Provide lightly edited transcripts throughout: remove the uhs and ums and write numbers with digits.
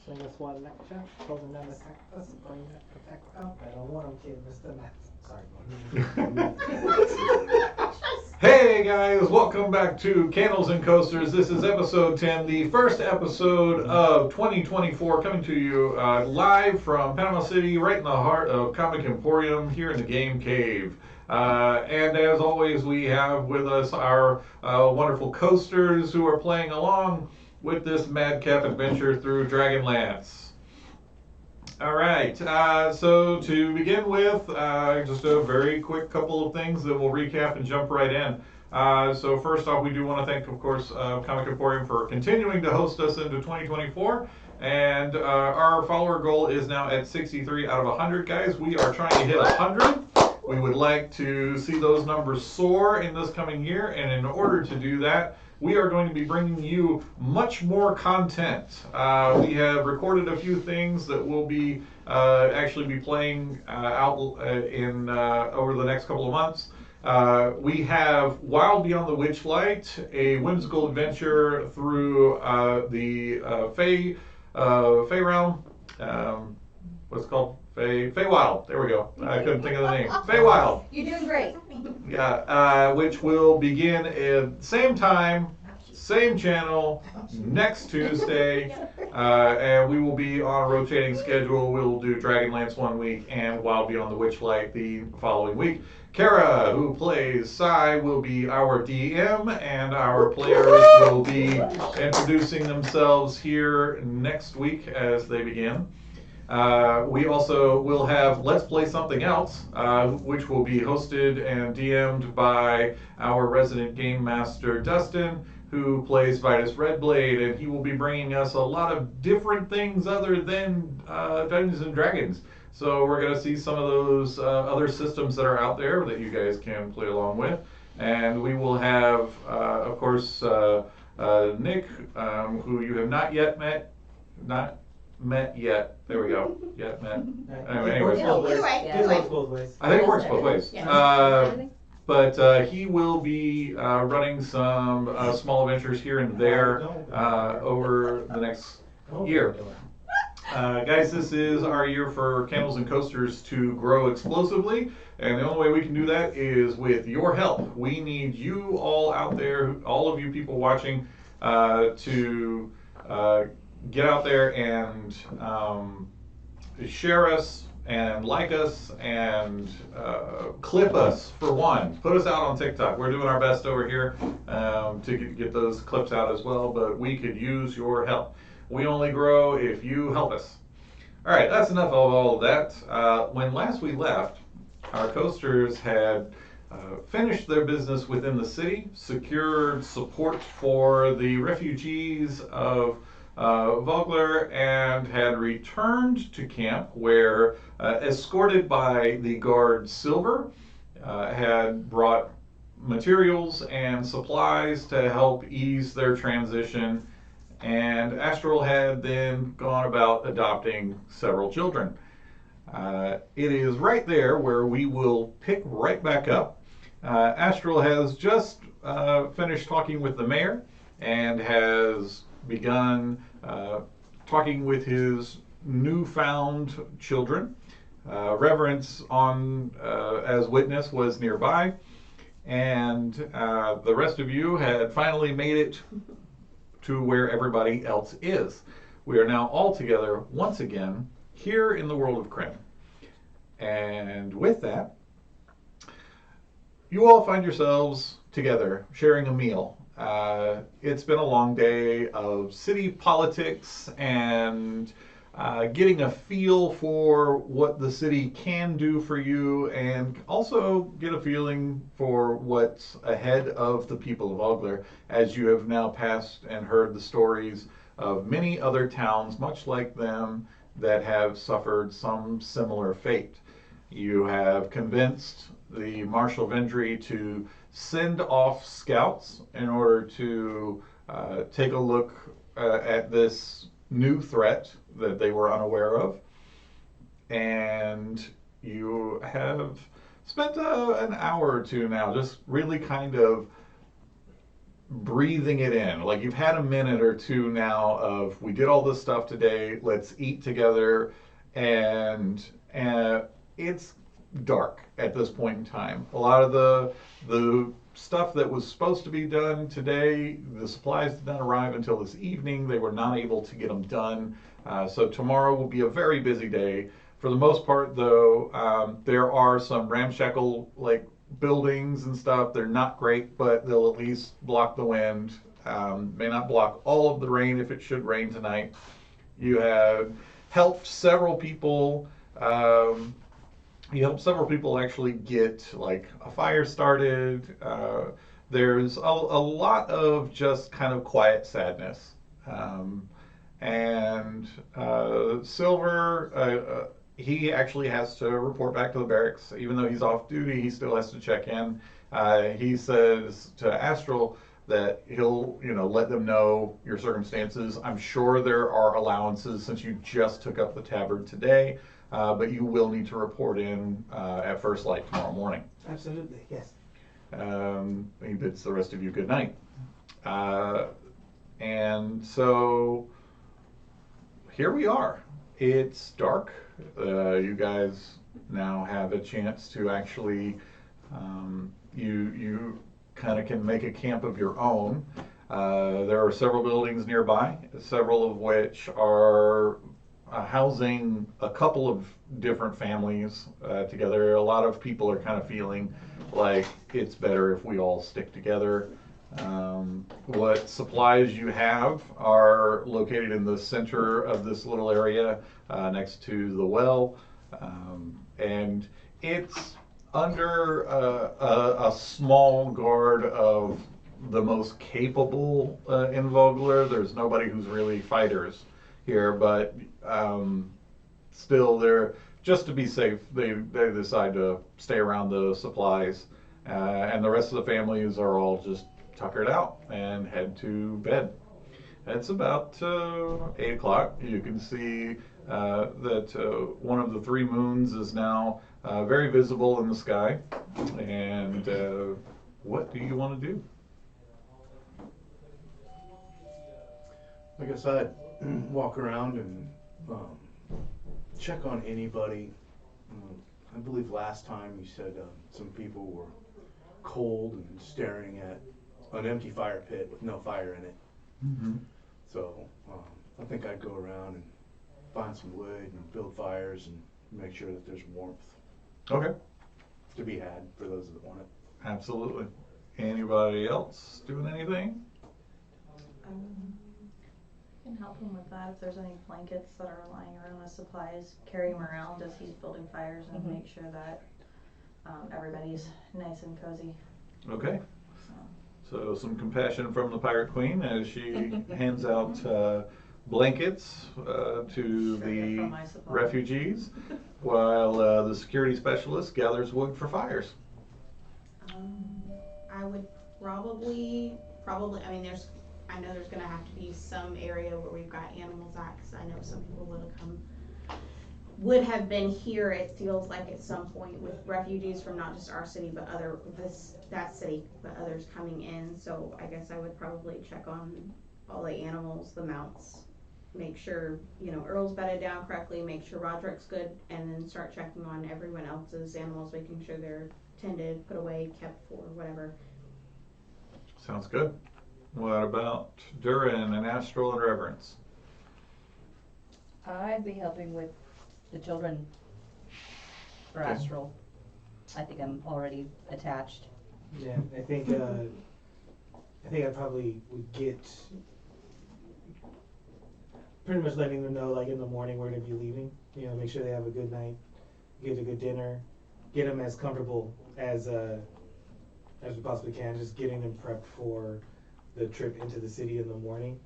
Swing us one lecture, close another cactus, bring that protect up, and I want to kill Mr. Matt. Sorry, Hey guys, welcome back to Candles and Coasters. This is episode 10, the first episode of 2024, coming to you live from Panama City, right in the heart of Comic Emporium, here in the Game Cave. And as always, we have with us our wonderful coasters who are playing along with this madcap adventure through Dragonlance. All right, so to begin with, just a very quick couple of things that we'll recap and jump right in. So first off, we do want to thank, of course, Comic Emporium for continuing to host us into 2024. And our follower goal is now at 63 out of 100, guys. We are trying to hit 100. We would like to see those numbers soar in this coming year, and in order to do that, we are going to be bringing you much more content. We have recorded a few things that we'll be actually be playing out in over the next couple of months. We have Wild Beyond the Witchlight, a whimsical adventure through the Fey realm. What's it called? Feywild. There we go. I couldn't think of the name. Feywild. You're doing great. Yeah, which will begin at the same time, same channel, next Tuesday, and we will be on a rotating schedule. We'll do Dragonlance one week and Wild Beyond the Witchlight the following week. Kara, who plays Sai, will be our DM, and our players will be introducing themselves here next week as they begin. We also will have Let's Play Something Else, which will be hosted and DM'd by our resident game master, Dustin, who plays Vitus Redblade, and he will be bringing us a lot of different things other than Dungeons and Dragons. So we're going to see some of those other systems that are out there that you guys can play along with. And we will have, of course, Nick, who you have not yet met. There we go. Yet met. Anyways. Either way. I think it works both ways. Yeah. But he will be running some small adventures here and there over the next year. Guys, this is our year for Candles and Coasters to grow explosively, and the only way we can do that is with your help. We need you all out there, all of you people watching, to get out there and share us and like us and clip us for one. Put us out on TikTok. We're doing our best over here to get those clips out as well, but we could use your help. We only grow if you help us. All right, that's enough of all of that. When last we left, our coasters had finished their business within the city, secured support for the refugees of Vogler, and had returned to camp where, escorted by the guard Silver, had brought materials and supplies to help ease their transition, and Astral had then gone about adopting several children. It is right there where we will pick right back up. Astral has just finished talking with the mayor and has begun talking with his newfound children. Reverence on as witness was nearby, and the rest of you had finally made it to where everybody else is. We are now all together once again here in the world of Krynn. And with that, you all find yourselves together sharing a meal. It's been a long day of city politics and getting a feel for what the city can do for you, and also get a feeling for what's ahead of the people of Ogler, as you have now passed and heard the stories of many other towns much like them that have suffered some similar fate. You have convinced the Marshal Vendry to send off scouts in order to take a look at this new threat that they were unaware of. And you have spent an hour or two now just really kind of breathing it in. Like you've had a minute or two now of we did all this stuff today. Let's eat together, and it's dark at this point in time. A lot of the stuff that was supposed to be done today, the supplies did not arrive until this evening. They were not able to get them done. So tomorrow will be a very busy day. For the most part, though, there are some ramshackle like buildings and stuff. They're not great, but they'll at least block the wind. May not block all of the rain if it should rain tonight. You have helped several people. You helped several people actually get like a fire started. There's a lot of just kind of quiet sadness. And Silver, he actually has to report back to the barracks. Even though he's off duty, he still has to check in. He says to Astral that he'll, let them know your circumstances. I'm sure there are allowances since you just took up the tabard today, but you will need to report in at first light tomorrow morning. Absolutely, yes. He bids the rest of you good night. And so here we are. It's dark. You guys now have a chance to actually, you kind of can make a camp of your own. There are several buildings nearby, several of which are housing a couple of different families together. A lot of people are kind of feeling like it's better if we all stick together. What supplies you have are located in the center of this little area next to the well, and it's under a small guard of the most capable in Vogler. There's nobody who's really fighters here, but still, they're just to be safe. They decide to stay around the supplies, and the rest of the families are all just tuckered out and head to bed. It's about 8 o'clock. You can see that one of the 3 moons is now very visible in the sky. And what do you want to do? I guess I'd walk around and check on anybody. I believe last time you said some people were cold and staring at an empty fire pit with no fire in it. Mm-hmm. So I think I'd go around and find some wood and build fires and make sure that there's warmth Okay. to be had for those that want it. Absolutely. Anybody else doing anything? I can help him with that. If there's any blankets that are lying around with supplies, carry him around as he's building fires and make sure that everybody's nice and cozy. Okay. So some compassion from the Pirate Queen as she hands out blankets to the refugees, while the security specialist gathers wood for fires. I would probably, I mean, I know there's gonna have to be some area where we've got animals at, cause I know some people would have been here, it feels like at some point, with refugees from not just our city, but that city, but others coming in. So I guess I would probably check on all the animals, the mounts, make sure, Earl's bedded down correctly, make sure Roderick's good, and then start checking on everyone else's animals, making sure they're tended, put away, kept for whatever. Sounds good. What about Durin and Astral and Reverence? I'd be helping with the children for Okay. Astral. I think I'm already attached. Yeah, I think I probably would get pretty much letting them know like in the morning we're gonna be leaving. Make sure they have a good night, get a good dinner, get them as comfortable as we possibly can. Just getting them prepped for the trip into the city in the morning.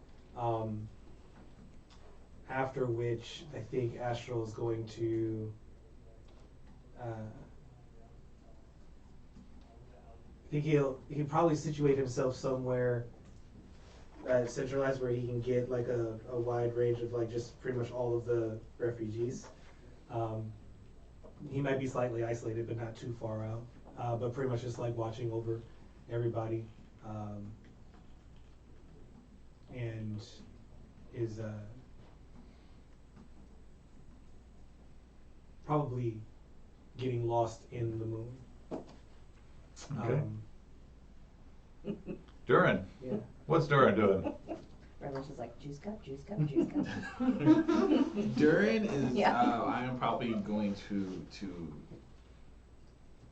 After which, I think Astral is going to I think he'll probably situate himself somewhere centralized where he can get like a wide range of like just pretty much all of the refugees. He might be slightly isolated, but not too far out. But pretty much just like watching over everybody. and is probably getting lost in the moon. Okay. Um, Durin, yeah. what's Durin doing? Reynolds is like, juice cup, juice cup, juice cup. Durin is. Yeah. I am probably going to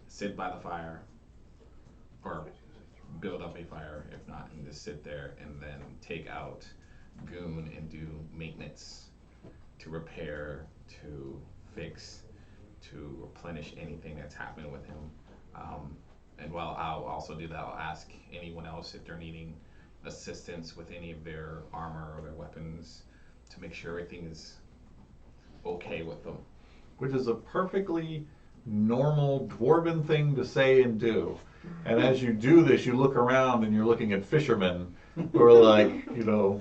sit by the fire, or build up a fire, if not, and just sit there and then take out Goon and do maintenance to repair, to fix, to replenish anything that's happened with him. And while I'll also do that, I'll ask anyone else if they're needing assistance with any of their armor or their weapons to make sure everything is okay with them. Which is a perfectly normal dwarven thing to say and do. And as you do this, you look around and you're looking at fishermen who are like, you know,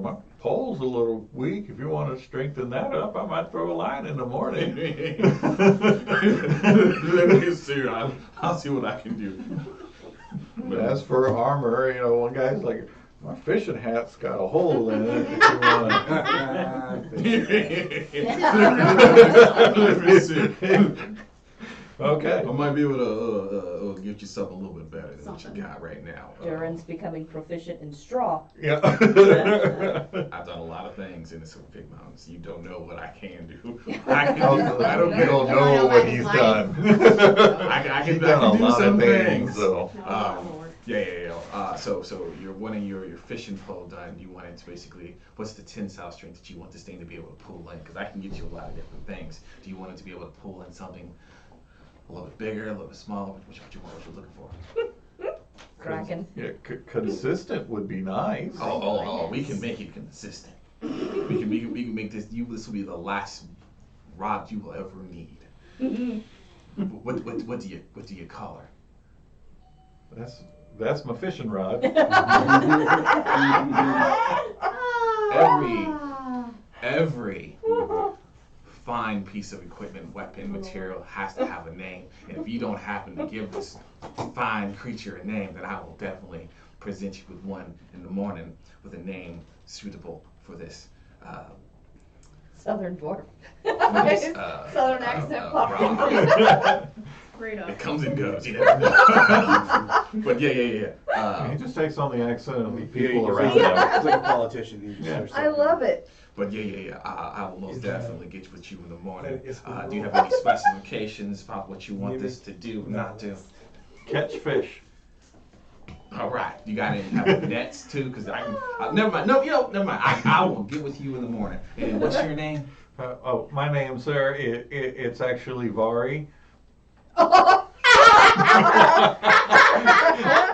my pole's a little weak. If you want to strengthen that up, I might throw a line in the morning. Let me see. I'll see what I can do. As for armor, one guy's like, my fishing hat's got a hole in it. Let me see. Okay. I might be able to get you something a little bit better than what you got right now. Durin's becoming proficient in straw. Yeah. I've done a lot of things in the Super Big Mountains. You don't know what I can do. I don't You don't know what he's done. I can He's done a do lot some of things. So. Yeah. So you're wanting your fishing pole done. You want it to basically, what's the tensile strength that you want this thing to be able to pull in? Because I can get you a lot of different things. Do you want it to be able to pull in something a little bit bigger, a little bit smaller? What you're looking for? Kraken. Yeah, consistent would be nice. Oh, we can make it consistent. We can make this. This will be the last rod you will ever need. What do you call her? That's my fishing rod. Every fine piece of equipment, weapon, material has to have a name. And if you don't happen to give this fine creature a name, then I will definitely present you with one in the morning with a name suitable for this. Southern dwarf. Southern accent rod. Great It comes and goes, you never know. But yeah. He just takes on the accent of the Yeah, people he's around like, him. he's like a politician. He just Yeah. starts I talking. love it. But yeah. I will most Is that- definitely get with you in the morning. that is Do you have any specifications about what you want this to do, not do? Catch fish. All right. You got any have nets too? Because I can. Never mind. No, never mind. I will get with you in the morning. And what's your name? My name, sir, it's actually Vari. I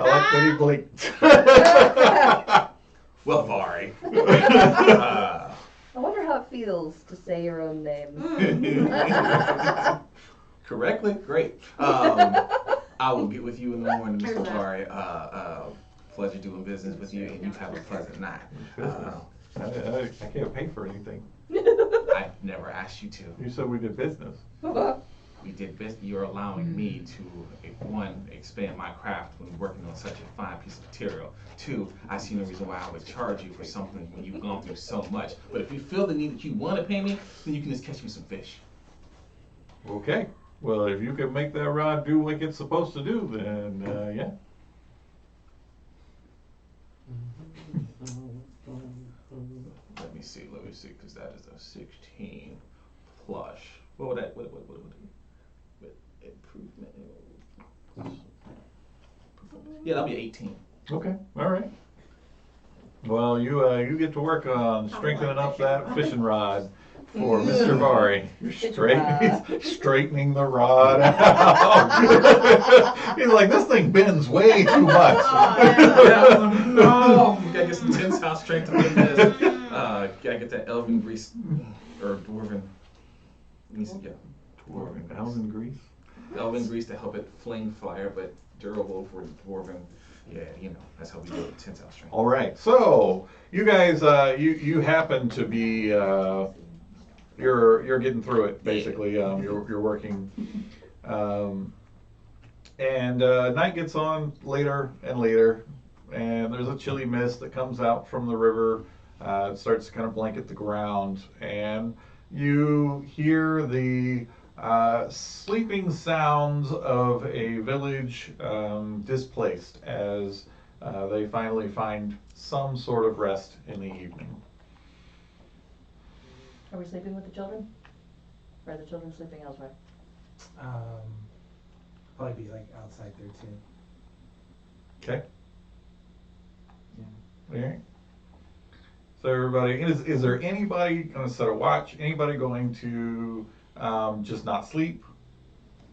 like that he blinked. Well, Vari. I wonder how it feels to say your own name. Correctly? Great. I will get with you in the morning, Mr. Here's that. Vari. Pleasure doing business with you, and you have a pleasant night. I can't pay for anything. I never asked you to. You said we did business. We did business. You're allowing me to, one, expand my craft when working on such a fine piece of material. Two, I see no reason why I would charge you for something when you've gone through so much. But if you feel the need that you want to pay me, then you can just catch me some fish. Okay. Well, if you can make that rod do what it's supposed to do, then yeah. Let me see, because that is a 16 plus. What would that, what improvement? Yeah, that'll be 18. Okay. All right. Well, you get to work on strengthening up that fishing rod for Mr. Vari. You're straightening the rod out. He's like, this thing bends way too much. No, gotta get some tensile strength to make this. Gotta get that elven grease, or dwarven. Dwarven elven grease. Elven grease to help it fling fire, but durable for dwarven. Yeah, that's how we do it, tensile strength. All right. So you guys, you happen to be, you're getting through it basically. You're working, and night gets on later and later. and there's a chilly mist that comes out from the river. It starts to kind of blanket the ground, and you hear the sleeping sounds of a village displaced as they finally find some sort of rest in the evening. Are we sleeping with the children? Or are the children sleeping elsewhere? Probably be like outside there too. Okay. All right. So everybody, is there anybody going to set a watch? Anybody going to just not sleep?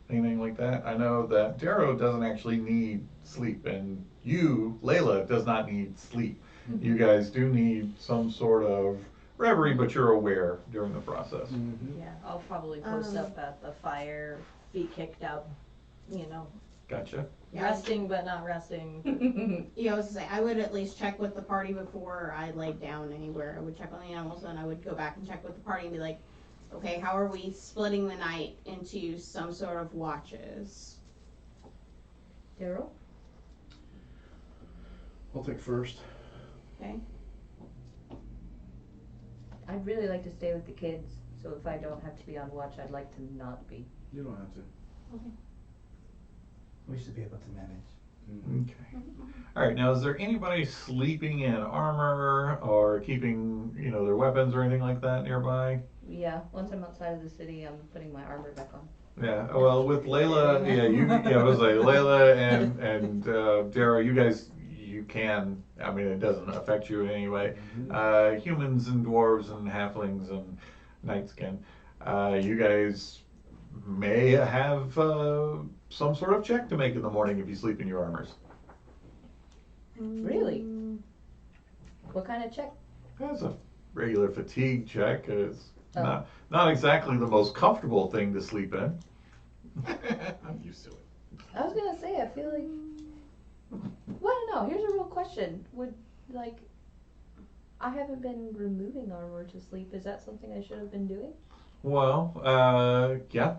Anything like that? I know that Darrow doesn't actually need sleep, and you, Layla, does not need sleep. You guys do need some sort of reverie, but you're aware during the process. Yeah, I'll probably post up at the fire, feet kicked up, you know, Gotcha. resting but not resting. Yeah, I was gonna say, I would at least check with the party before I laid down anywhere. I would check on the animals, and I would go back and check with the party and be like, okay, how are we splitting the night into some sort of watches? Daryl? I'll take first. Okay. I'd really like to stay with the kids, so if I don't have to be on watch, I'd like to not be. You don't have to. We should be able to manage. Okay. All right. Now, is there anybody sleeping in armor or keeping, their weapons or anything like that nearby? Yeah, once I'm outside of the city, I'm putting my armor back on. Yeah. Well, with Layla, I was like Layla and Darrow, you guys, you can. I mean, it doesn't affect you in any way. Humans and dwarves and halflings and knights can. You guys may have some sort of check to make in the morning if you sleep in your armors. Really? What kind of check? That's a regular fatigue check. It's not exactly the most comfortable thing to sleep in. I'm used to it. I was gonna say, I feel like. Well, no, here's a real question. I haven't been removing armor to sleep. Is that something I should have been doing? Well, yeah.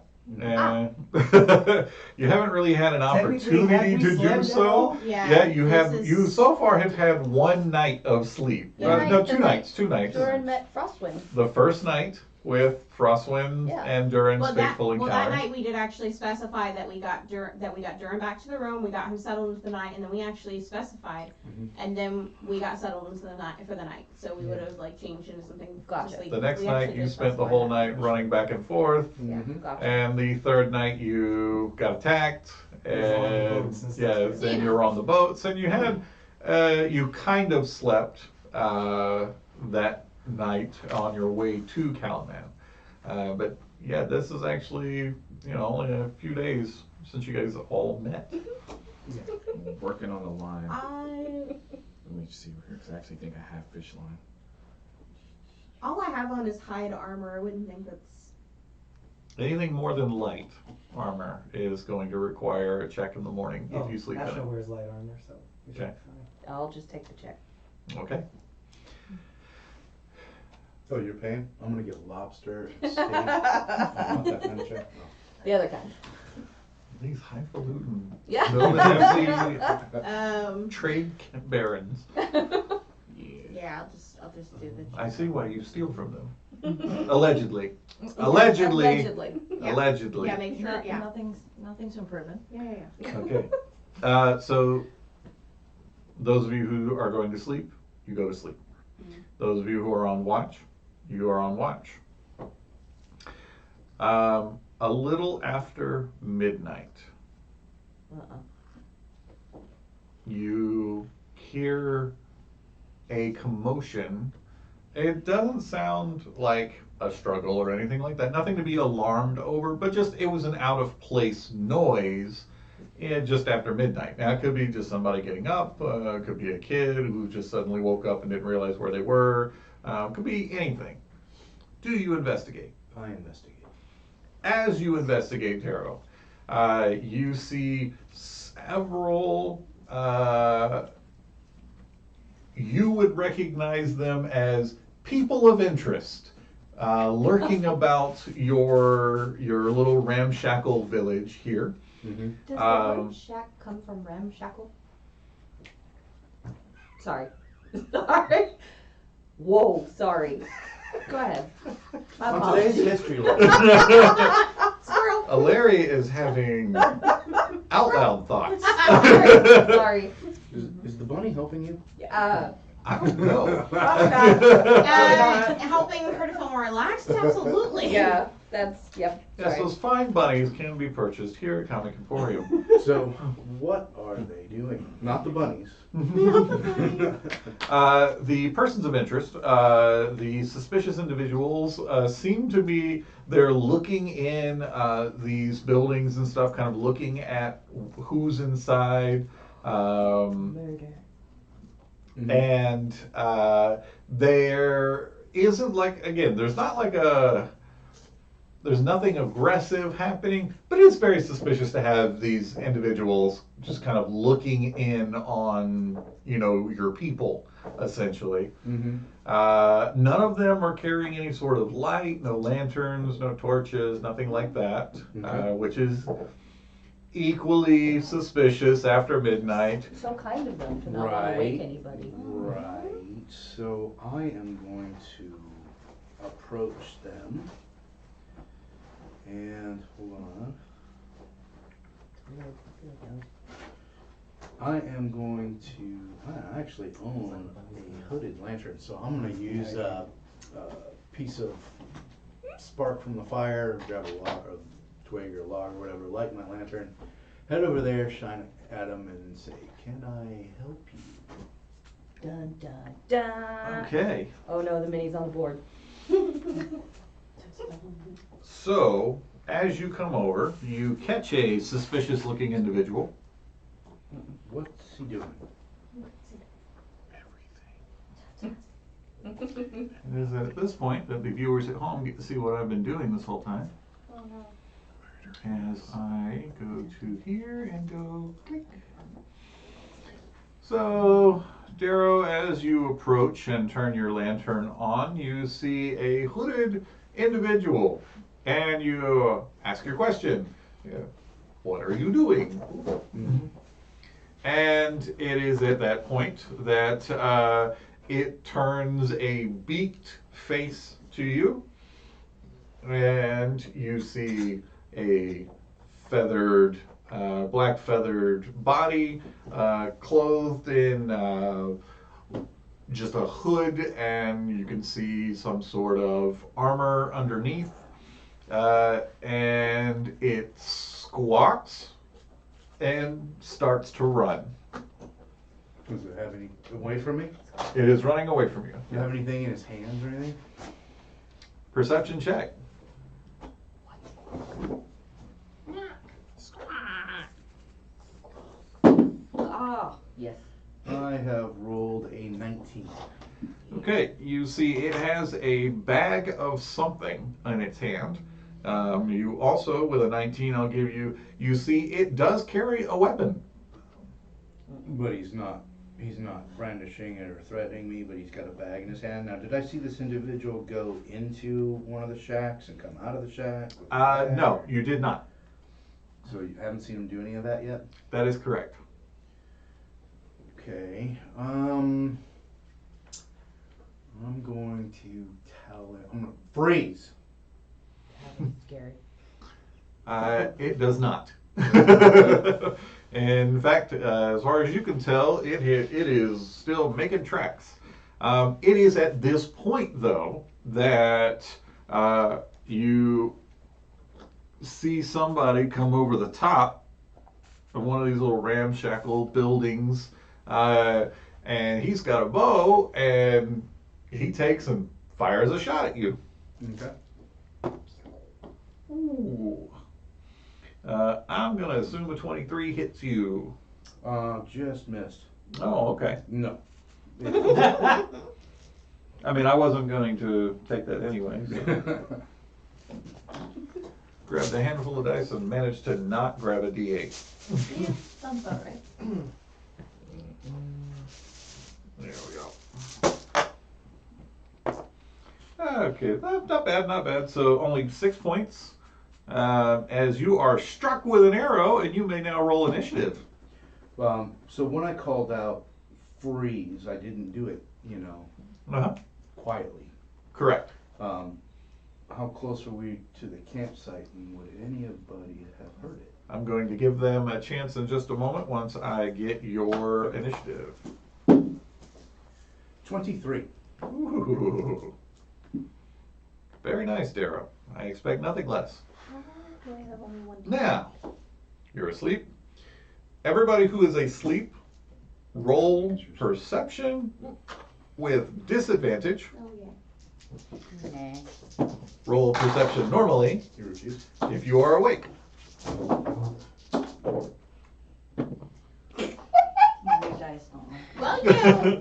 You haven't really had an opportunity to do so. Yeah. You so far have had one night of sleep. Yeah. Two nights. Durin met Frostwind. The first night with Frostwind and Durin's fateful encounter. That night we did actually specify that we got Durin back to the room. We got him settled into the night, and then we actually specified, and then we got settled into the night for the night. So we would have changed into something. Gotcha. To sleep. The next We night actually you did spent the specify whole that. night running back and forth. Yeah, gotcha. And the third night you got attacked, and stuff. then you were on the boats, and you had you kind of slept that night on your way to Calman. But yeah, this is actually only a few days since you guys all met. Working on the line. I Let me see here, because I actually think I have fish line. all I have on is hide armor. I wouldn't think that's. Anything more than light armor is going to require a check in the morning if you sleep in Ashna it. wears light armor, so we should Okay. be fine. I'll just take the check. Okay. Oh, you're paying? I'm gonna get lobster and steak. I want that kind of check. No. The other kind. These highfalutin, Yeah. trade barons. Yeah, I'll just do the. I see why you steal from them. Allegedly. Allegedly. Allegedly. Yeah. Allegedly. Yeah, make sure. Yeah. Nothing's improving. Yeah. Okay. So those of you who are going to sleep, you go to sleep. Those of you who are on watch, you are on watch. A little after midnight, you hear a commotion. It doesn't sound like a struggle or anything like that. Nothing to be alarmed over, but just it was an out of place noise just after midnight. Now it could be just somebody getting up, it could be a kid who just suddenly woke up and didn't realize where they were. Could be anything. Do you investigate? I investigate. As you investigate, Darrow, you see several, you would recognize them as people of interest, lurking about your little ramshackle village here. Does the word shack come from ramshackle? Sorry. Sorry. Whoa, sorry. Go ahead. My On today's apologies. history lesson. Squirrel. Larry is having out loud thoughts. Sorry. Is the bunny helping you? I don't know. Helping her to feel more relaxed? Absolutely. Yeah, that's, yep. Yes, sorry. those fine bunnies can be purchased here at Comic Emporium. So, what are they doing? Not the bunnies. The persons of interest, the suspicious individuals, seem to be, they're looking in these buildings and stuff, kind of looking at who's inside. Murder. And there isn't like, again, there's not like there's nothing aggressive happening, but it's very suspicious to have these individuals just kind of looking in on, your people, essentially. Mm-hmm. None of them are carrying any sort of light, no lanterns, no torches, nothing like that, Okay. which is equally suspicious after midnight. So kind of them to not want to wake anybody. Right. So I am going to approach them. And hold on. I am going to. I actually own a hooded lantern, so I'm going to use a piece of spark from the fire, grab a log, or twig or log or whatever, light my lantern, head over there, shine it at them, and say, "Can I help you?" Dun, dun, dun. Okay. Oh no, the mini's on the board. So, as you come over, you catch a suspicious looking individual. What's he doing? It is at this point that the viewers at home get to see what I've been doing this whole time. Oh no. As I go to here and go click. So, Darrow, as you approach and turn your lantern on, you see a hooded individual. And you ask your question. What are you doing? Mm-hmm. And it is at that point that it turns a beaked face to you. And you see a feathered, black feathered body, clothed in just a hood, and you can see some sort of armor underneath. And it squawks and starts to run. Does it have any away from me? It is running away from you. Do you have anything in his hands or anything? Perception check. Ah, yes. I have rolled a 19. Okay, you see it has a bag of something in its hand. You also, with a 19, I'll give you, you see it does carry a weapon. But he's not brandishing it or threatening me, but he's got a bag in his hand. Now, did I see this individual go into one of the shacks and come out of the shack? with the bag, No, or- you did not. So you haven't seen him do any of that yet? That is correct. Okay. I'm going to tell him. I'm gonna freeze. That's scary. It does not. In fact, as far as you can tell, it is still making tracks. It is at this point, though, that you see somebody come over the top of one of these little ramshackle buildings, and he's got a bow, and he takes and fires a shot at you. Okay. Ooh. I'm going to assume a 23 hits you. Just missed. Oh, okay. No. I mean, I wasn't going to take that anyway. So. Grabbed a handful of dice and managed to not grab a D8. Yeah, sounds about right. There we go. Okay, not bad, not bad. So only 6 points. As you are struck with an arrow, and you may now roll initiative. So when I called out freeze. I didn't do it, Uh-huh. quietly. Correct. How close are we to the campsite, and would anybody have heard it? I'm going to give them a chance in just a moment once I get your initiative. 23. Ooh. Very nice, Darrow. I expect nothing less. Do I have only one? Now, you're asleep. Everybody who is asleep, roll perception with disadvantage. Oh, yeah. Roll perception normally You refuse? if you are awake. My new dice don't work. Well, yeah.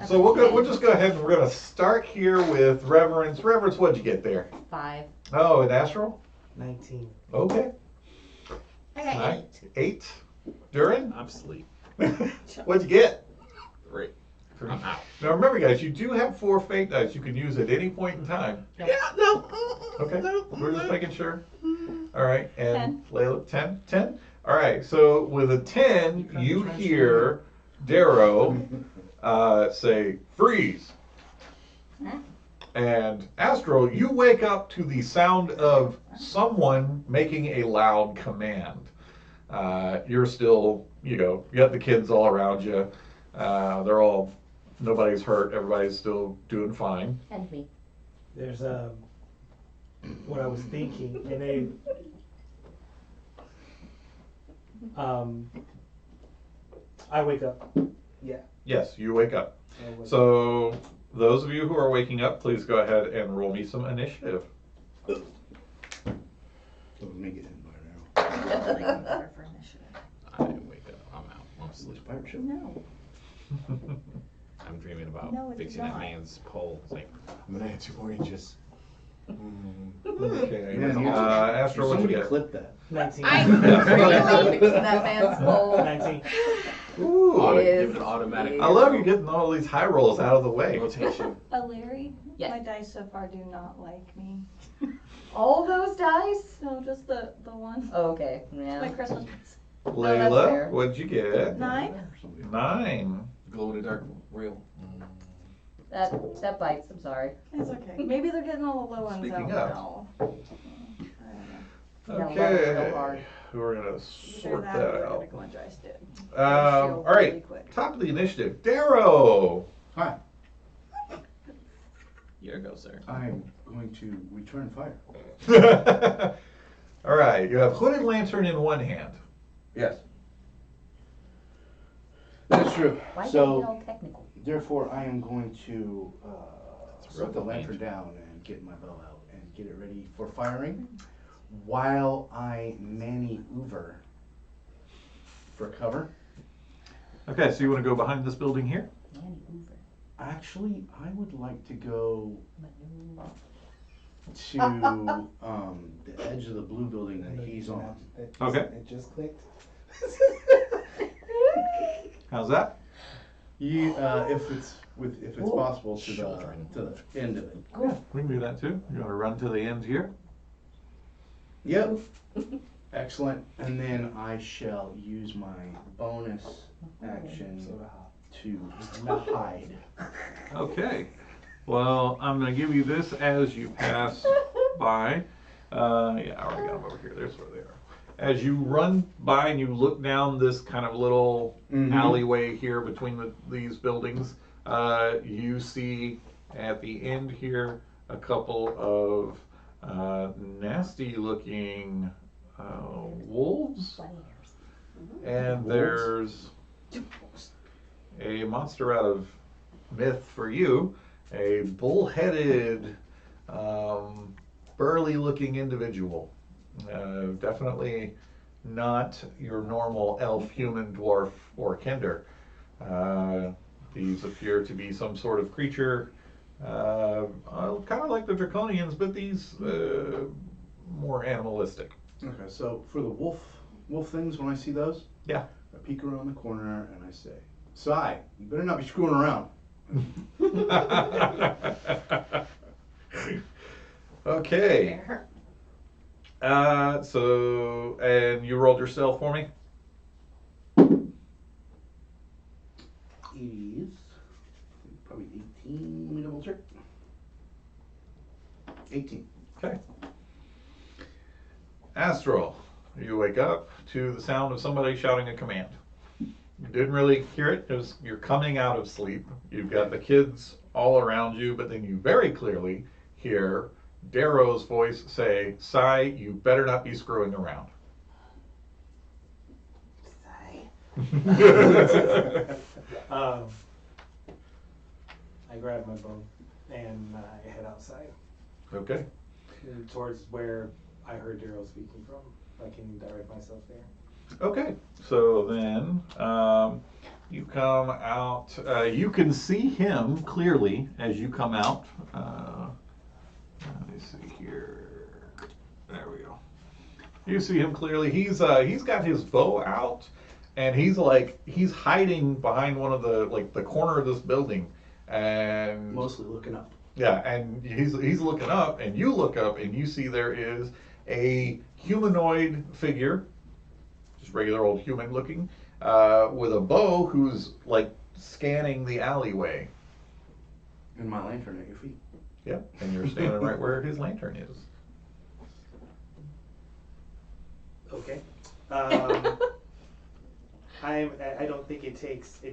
So we'll just go ahead and we're gonna start here with Reverence. Reverence, what'd you get there? 5. Oh, an astral? 19. Okay. I got Nine. 8. 8. Durin? I'm asleep. What'd you get? 3. I'm out. Now remember, guys, you do have 4 fate dice you can use at any point in time. Nope. Yeah, no. Okay, we're just making sure. All right, and 10. Layla, 10? 10? All right, so with a 10, you hear Darrow say, freeze. And Astro, you wake up to the sound of someone making a loud command. You're still, you got the kids all around you. Nobody's hurt. Everybody's still doing fine. And me. There's what I was thinking, and I wake up. Yeah. Yes, you wake up. I wake up. So those of you who are waking up, please go ahead and roll me some initiative. So let me get in by now. Better for initiative. I didn't wake up. I'm out. I'm asleep. Which pirate ship? No. I'm dreaming about No, it's fixing that not. man's pole. It's like, I'm gonna add 2 more inches. Okay. Man, Astro, what you somebody get? clip that. 19. I Really? That man's pole. 19. Ooh, Is- Give it an automatic I love you getting all these high rolls out of the way. rotation. Larry, Yes. my dice so far do not like me. All those dice? No, just the one. Okay, My yeah. Christmas present. that's Layla, fair. what'd you get? 9? Somebody- 9. Glow in the dark rail. That bites, I'm sorry. It's okay. Maybe they're getting all the low ones Speaking out of. now. I don't know. Yeah, love it so Okay. hard. We're gonna Either sort that that or we're out. gonna go on dry stick. All right. Really quick. Top of the initiative, Darrow. Hi, Here you go, sir. I'm going to return fire. All right. You have hooded lantern in one hand. Yes. That's true. Why So, get it all technical? therefore, I am going to It's set the real lantern down and get my bow out and get it ready for firing while I maneuver for cover. Okay. So you want to go behind this building here? Maneuver. Actually, I would like to go Maneuver. to the edge of the blue building that he's on. Okay. It just clicked. How's that? If it's possible to Children. the end of it. Yeah, we can do that too. You want to run to the end here? Yep. Excellent. And then I shall use my bonus action to hide. Okay. Well, I'm going to give you this as you pass by. Yeah, I already got them over here. There's where they are. As you run by and you look down this kind of little alleyway here between these buildings, you see at the end here a couple of nasty looking wolves. And there's a monster out of myth for you, a bull-headed, burly-looking individual. Definitely not your normal elf, human, dwarf, or kender. These appear to be some sort of creature, kind of like the Draconians, but these more animalistic. Okay, so for the wolf things, when I see those, Yeah. I peek around the corner and I say, "Sai, you better not be screwing around." Okay. There. And you rolled your stealth for me? 18. Okay. Astral, you wake up to the sound of somebody shouting a command. You didn't really hear it because you're coming out of sleep. You've got the kids all around you, but then you very clearly hear Darrow's voice say, Sai, you better not be screwing around. I grab my bow and I head outside Okay. towards where I heard Daryl speaking from. I can direct myself there. Okay, so then you come out. You can see him clearly as you come out. Let me see here. There we go. You see him clearly. He's got his bow out, and he's hiding behind one of the corner of this building, and Mostly looking up. yeah, and he's looking up, and you look up, and you see there is a humanoid figure, just regular old human looking, with a bow, who's like scanning the alleyway. And my lantern at your feet. Yep, and you're standing right where his lantern is. Okay. I don't think it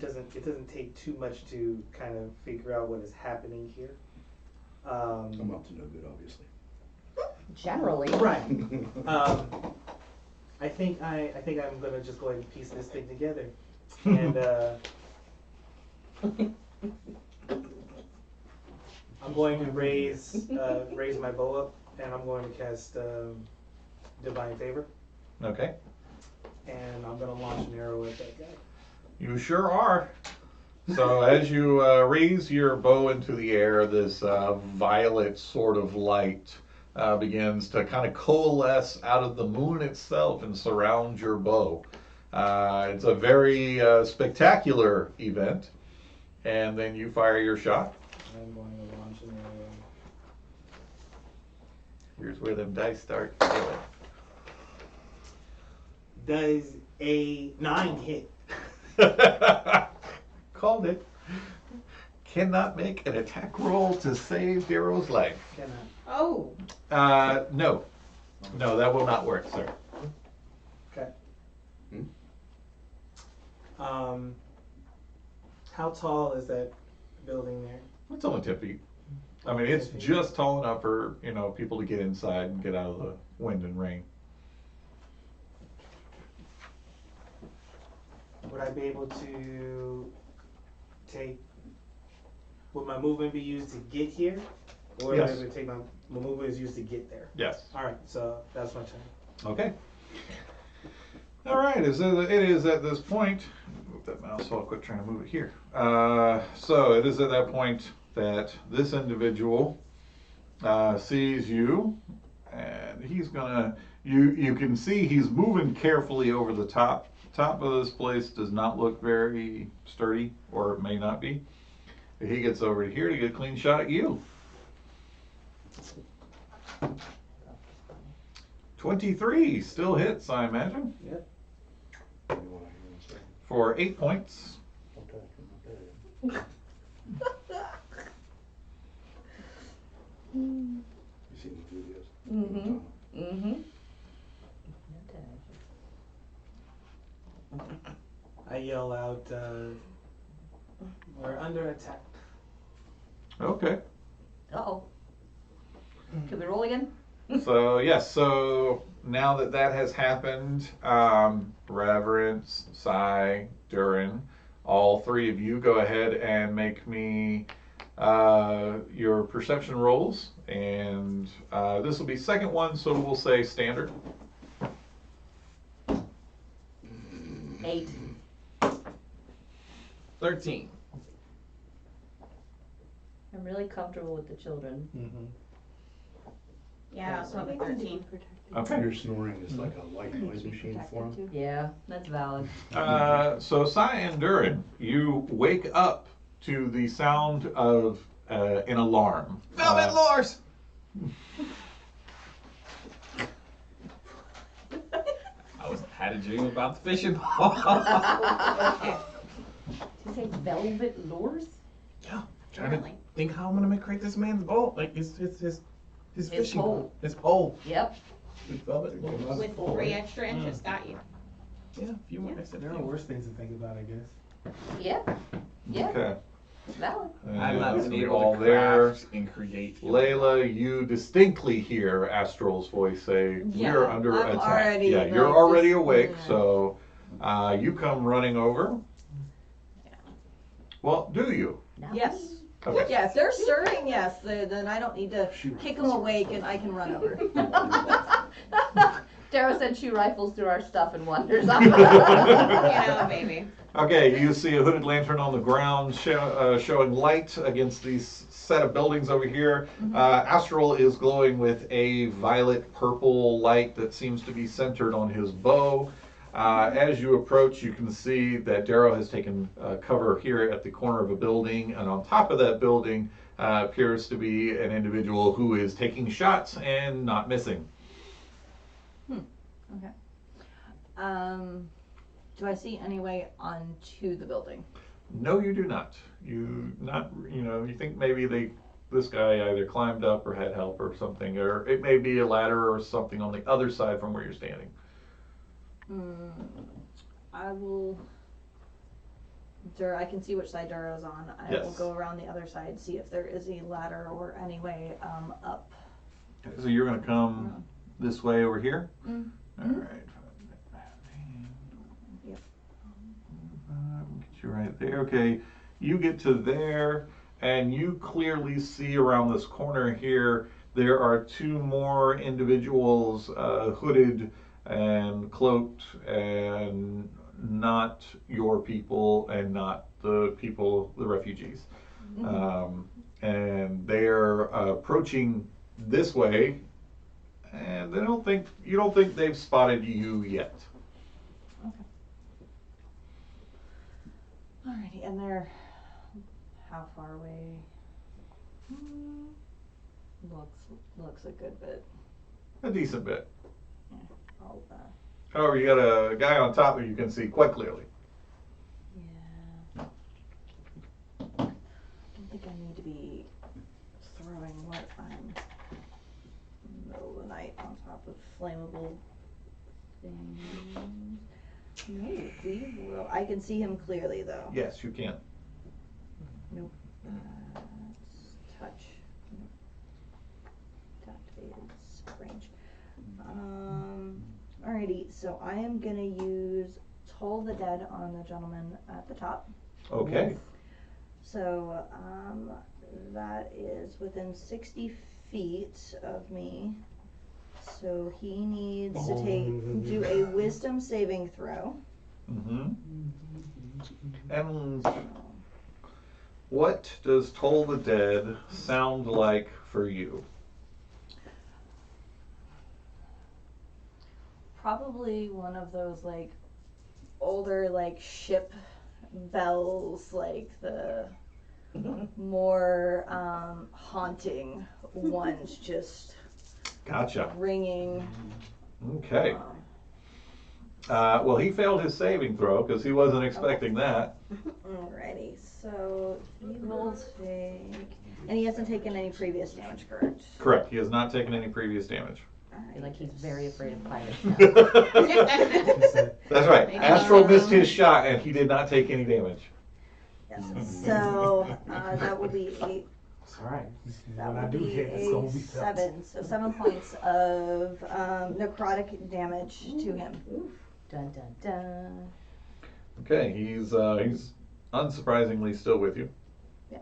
doesn't take too much to kind of figure out what is happening here. I'm up to no good, obviously. Generally. Right. I think I'm gonna just go ahead and piece this thing together, and I'm going to raise my bow up, and I'm going to cast Divine Favor, Okay. and I'm gonna launch an arrow at that guy. You sure are. So as you raise your bow into the air, this violet sort of light begins to kind of coalesce out of the moon itself and surround your bow. It's a very spectacular event. And then you fire your shot. I'm going to launch an arrow. Here's where them dice start killing. Does a 9 hit? Called it. Cannot make an attack roll to save Darrow's life. Can Oh, No. No, that will not work, sir. I? Okay. How tall is that building there? It's only 10 feet. I mean, it's 10 feet. just tall enough for, people to get inside and get out of the wind and rain. Would I be able to would my movement be used to get here? Or Yes. would I be able to take my movement is used to get there? Yes. Alright, so that's my turn. Okay. All right, it is at this point, move that mouse so I'll quit trying to move it here. So it is at that point that this individual sees you, and he's gonna, you can see he's moving carefully over the top. Top of this place does not look very sturdy, or it may not be. He gets over here to get a clean shot at you. 23 still hits, I imagine, Yep. for 8 points. You seen the videos? Mm-hmm. Mm-hmm. I yell out, we're under attack. Okay. Uh-oh. Can we roll again? So yes, so now that has happened, Reverence, Sai, Durin, all three of you go ahead and make me your perception rolls, and this will be second one, so we'll say standard. 8. 13. I'm really comfortable with the children. Mm-hmm. yeah, I also have a 13. Okay. Your snoring is like a white noise machine for him. Yeah, that's valid. So Sai and Durin, you wake up to the sound of an alarm. Velvet Lors! Had a dream about the fishing pole. Did you say velvet lures? Yeah, trying Really? to think how I'm gonna create this man's boat. Like, it's His His fishing pole. His pole. Yep. His velvet pole. not his With pole, 3 right? extra inches, got you. Yeah, a few more. Yeah. I said There are few. worse things to think about, I guess. Yeah. Yeah. Okay. Valid. I've not And been we able all to there. craft and create. Layla, you distinctly hear Astral's voice say, Yeah, "We're under I'm attack." already, Yeah, you're like, already just- awake, yeah. so you come running over. Well, do you? Yes. Okay. Yeah, if they're stirring, yes, then I don't need to kick them awake and I can run over. Darrow said she rifles through our stuff and wanders You off. know, baby. Okay, you see a hooded lantern on the ground showing light against these set of buildings over here. Astral is glowing with a violet purple light that seems to be centered on his bow. As you approach, you can see that Darrow has taken cover here at the corner of a building, and on top of that building appears to be an individual who is taking shots and not missing. Okay. Do I see any way onto the building? No, you do not. You think maybe this guy either climbed up or had help or something, or it may be a ladder or something on the other side from where you're standing. I will. I can see which side Darrow's on. I will Yes. go around the other side, see if there is a ladder or any way up. So you're going to come this way over here? Mm. All right. Yep. Get you right there. Okay, you get to there, and you clearly see around this corner here, there are two more individuals hooded and cloaked, and not your people and not the refugees. And they're approaching this way, and you don't think they've spotted you yet. Alrighty, and they're how far away? Looks a good bit. A decent bit. I'll, However, you got a guy on top that you can see quite clearly. yeah. I don't think I need to be throwing what I'm in the middle of the night on top of flammable things. Maybe will. I can see him clearly though. Yes, you can. Nope. Touch. Nope. That is range. Alrighty, so I am gonna use Toll the Dead on the gentleman at the top. Okay. So, that is within 60 feet of me. So he needs to do a wisdom saving throw. Mm-hmm. And what does Toll the Dead sound like for you? Probably one of those like older like ship bells, like the more haunting ones, just Gotcha. ringing. Okay. Well, he failed his saving throw because he wasn't expecting that. Alrighty, so he will take, and he hasn't taken any previous damage, correct? Correct. He has not taken any previous damage. I feel like he's very afraid of pirates now. That's right. Astral missed his shot and he did not take any damage. Yes. So that will be eight. It's alright. That When I would do be hit, it's gonna a be felt. 7. So 7 points of necrotic damage to him. Dun dun dun. Okay, he's unsurprisingly still with you. Yeah.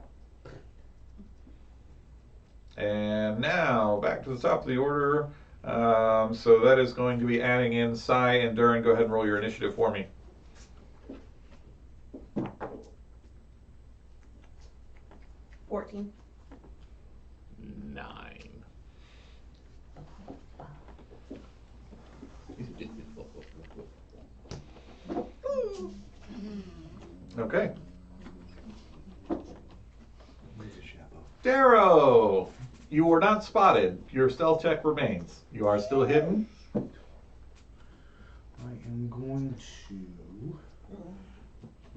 And now back to the top of the order. So that is going to be adding in Sai and Durin. Go ahead and roll your initiative for me. 14. 9. Okay. Darrow, you were not spotted. Your stealth check remains. You are still hidden. I am going to.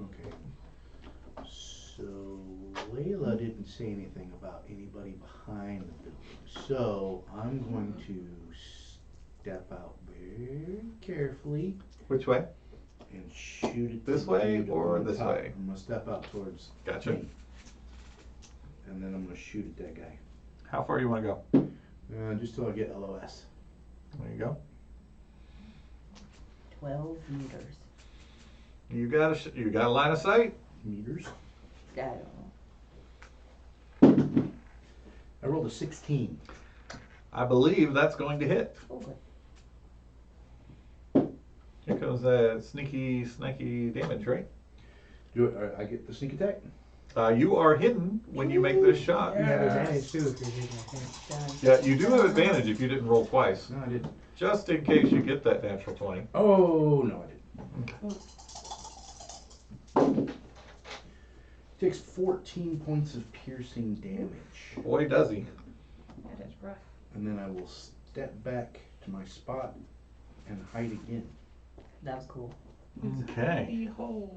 Okay. So Layla didn't say anything about anybody behind behind the building. So I'm going to step out very carefully Which way? and shoot it. This way or this way? I'm gonna step out towards Gotcha. me. And then I'm gonna shoot at that guy. How far you want to go? Just till I get LOS. There you go. 12 meters. You got a line of sight? Meters. I don't know. I rolled a 16. I believe that's going to hit. Oh, good. Here comes that sneaky damage, right? I get the sneak attack? You are hidden when you make this shot. You have advantage too if you're hitting, I think. Done. Yeah, you do have advantage if you didn't roll twice, No, I didn't. just in case you get that natural 20. Oh, no, I didn't. Takes 14 points of piercing damage. Boy, does he. That is rough. And then I will step back to my spot and hide again. That was cool. Okay. Go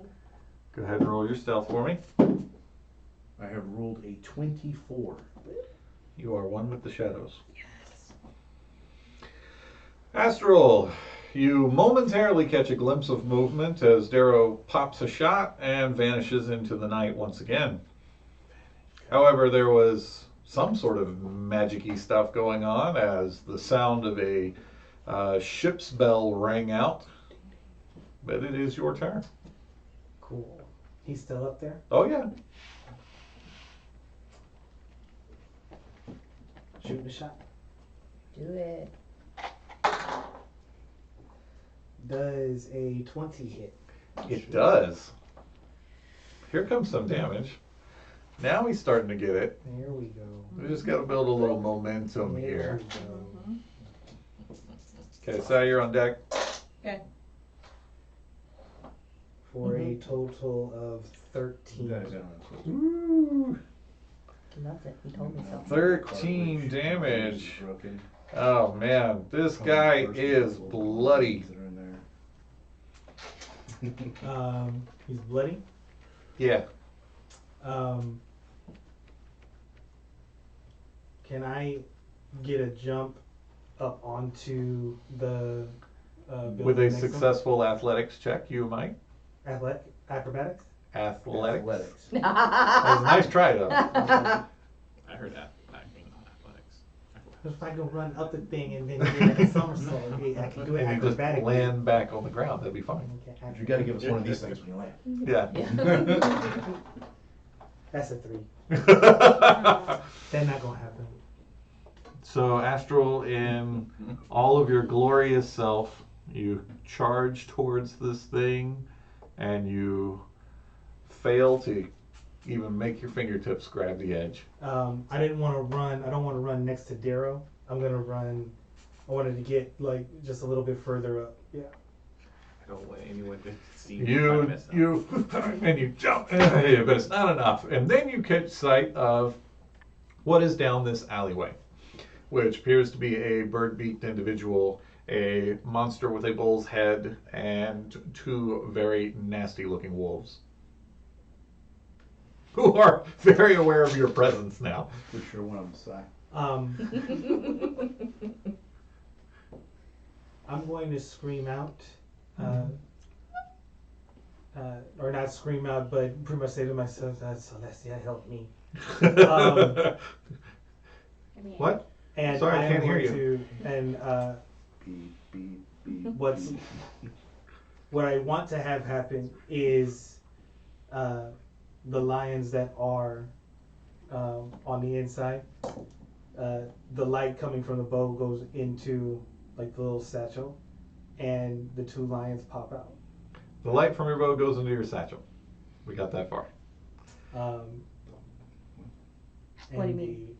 ahead and roll your stealth for me. I have rolled a 24. You are one with the shadows. Yes. Astral, you momentarily catch a glimpse of movement as Darrow pops a shot and vanishes into the night once again. However, there was some sort of magic-y stuff going on as the sound of a ship's bell rang out. But it is your turn. Cool. He's still up there? Oh, yeah. Shooting a shot. Do it. Does a 20 hit? It does. Here comes some damage. Now he's starting to get it. There we go. We just got to build a little momentum There here. we go. Okay, so you're on deck. For a total of 13. Ooh, He loves it. He told me so. 13 damage. Broken. Oh man, this guy is bloody. He's bloody. Yeah. Can I get a jump up onto the building With a next to him? successful athletics check, you might. Acrobatics? Athletics. That was a nice try though. I heard that. Athletics. If I can run up the thing and then do like a somersault, I can do it And you just acrobatically. land back on the ground, that'd be fine. Okay, You gotta give us one of these things when you land. Yeah. That's a 3. That's not gonna happen. So, Astral, in all of your glorious self, you charge towards this thing, and you fail to even make your fingertips grab the edge. I didn't want to run. I don't want to run next to Darrow. I'm gonna run. I wanted to get like just a little bit further up. Yeah. I don't want anyone to see me try to mess up. And you jump, but it's not enough. And then you catch sight of what is down this alleyway, which appears to be a bird-beaked individual, a monster with a bull's head, and 2 very nasty-looking wolves, who are very aware of your presence now. For sure one of them side. I'm going to scream out, or not scream out, but pretty much say to myself, "Celestia, help me." What? And Sorry, I am can't hear going you. to, and Beep, beep, beep. what I want to have happen is the lions that are on the inside. The light coming from the bow goes into like the little satchel, and the 2 lions pop out. The light from your bow goes into your satchel. We got that far. What do you mean?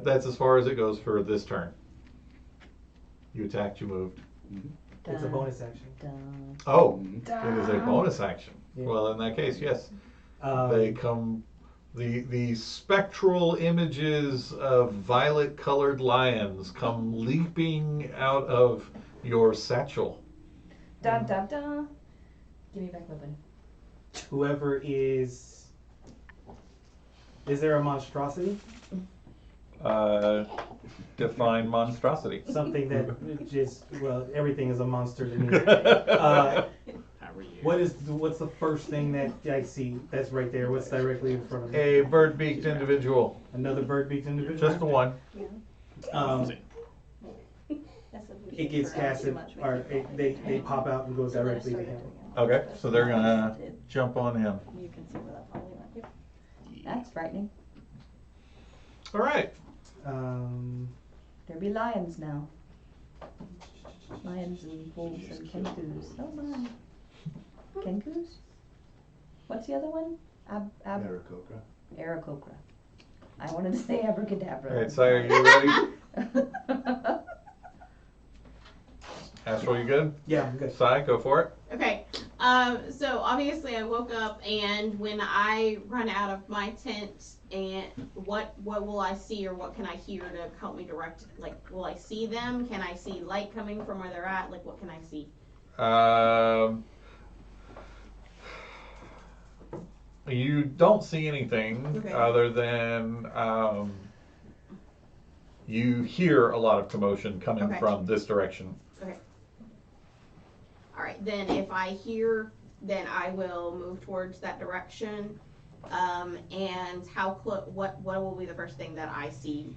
That's as far as it goes for this turn. You attacked, you moved. It's a bonus action. Dun. Oh, it is a bonus action. Yeah. Well, in that case, yes. They come, the spectral images of violet-colored lions come leaping out of your satchel. Dun dun dun. Give me back my bunny. Whoever is Is there a monstrosity? Define monstrosity. Something that just, well, everything is a monster to me. Uh, what's the first thing that I see that's right there? What's directly in front of me? A bird-beaked individual. Another bird-beaked individual? Just the one. It gets casted, or they pop out and go directly to him. Okay, so they're gonna jump on him. You can see where that probably went. Yep. That's frightening. All right. There be lions now. Lions and wolves and kenkus. Oh my. Kenkus? What's the other one? Aarakocra. Aarakocra. I wanted to say abracadabra. All right, Sire, are you ready? Astral, you good? Yeah, I'm good. Sai, go for it. Okay, so obviously I woke up, and when I run out of my tent, and what will I see, or what can I hear to help me direct? Like, will I see them? Can I see light coming from where they're at? Like, what can I see? You don't see anything Okay. other than you hear a lot of commotion coming Okay. from this direction. Okay. All right, then if I hear, then I will move towards that direction. And what will be the first thing that I see?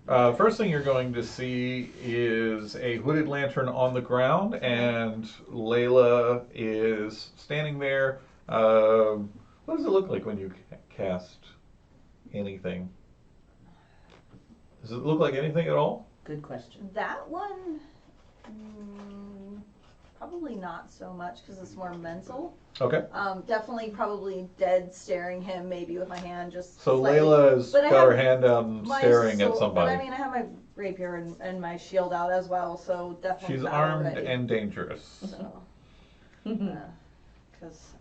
First thing you're going to see is a hooded lantern on the ground, and Layla is standing there. What does it look like when you cast anything? Does it look like anything at all? Good question. That one, probably not so much because it's more mental. Okay. Definitely probably dead staring him maybe with my hand just So slightly. Layla's But I got her have hand down my staring at sword- somebody. But I mean, I have my rapier and my shield out as well, so definitely She's battle armed ready. and dangerous. So, because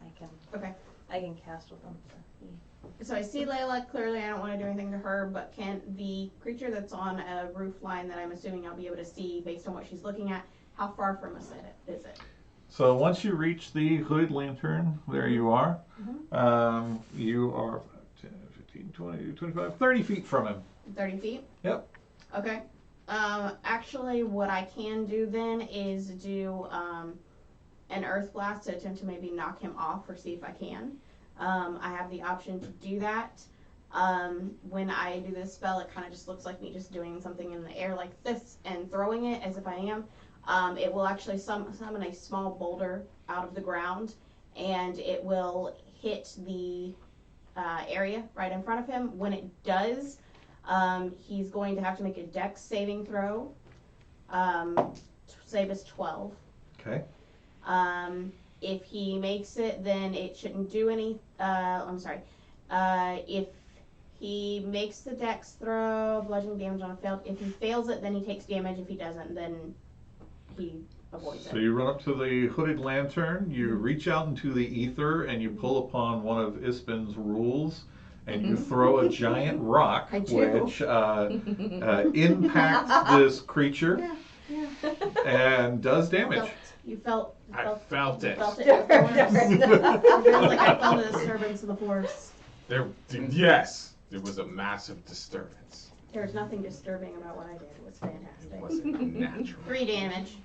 Okay. I can cast with them. So I see Layla clearly. I don't want to do anything to her, but can the creature that's on a roof line that I'm assuming I'll be able to see based on what she's looking at, how far from us is it? So once you reach the hooded lantern, there you are. You are 10, 15, 20, 25, 30 feet from him. 30 feet? Yep. Okay. Actually, what I can do then is do an earth blast to attempt to maybe knock him off or see if I can. I have the option to do that. When I do this spell, it kind of just looks like me just doing something in the air like this and throwing it as if I am. It will actually summon a small boulder out of the ground, and it will hit the area right in front of him. When it does, he's going to have to make a dex saving throw. Save is 12. Okay. If he makes it, then it shouldn't do any. If he makes the dex throw, bludgeoning damage on a failed. If he fails it, then he takes damage. If he doesn't, then he avoids So it. you run up to the hooded lantern, you reach out into the ether, and you pull upon one of Ispin's rules, and you throw a giant rock, I do. which impacts this creature and does damage. You felt. I felt it. Felt it. It feels like I felt a disturbance of the force. Yes, there was a massive disturbance. There was nothing disturbing about what I did. It was fantastic. It wasn't natural. 3 damage.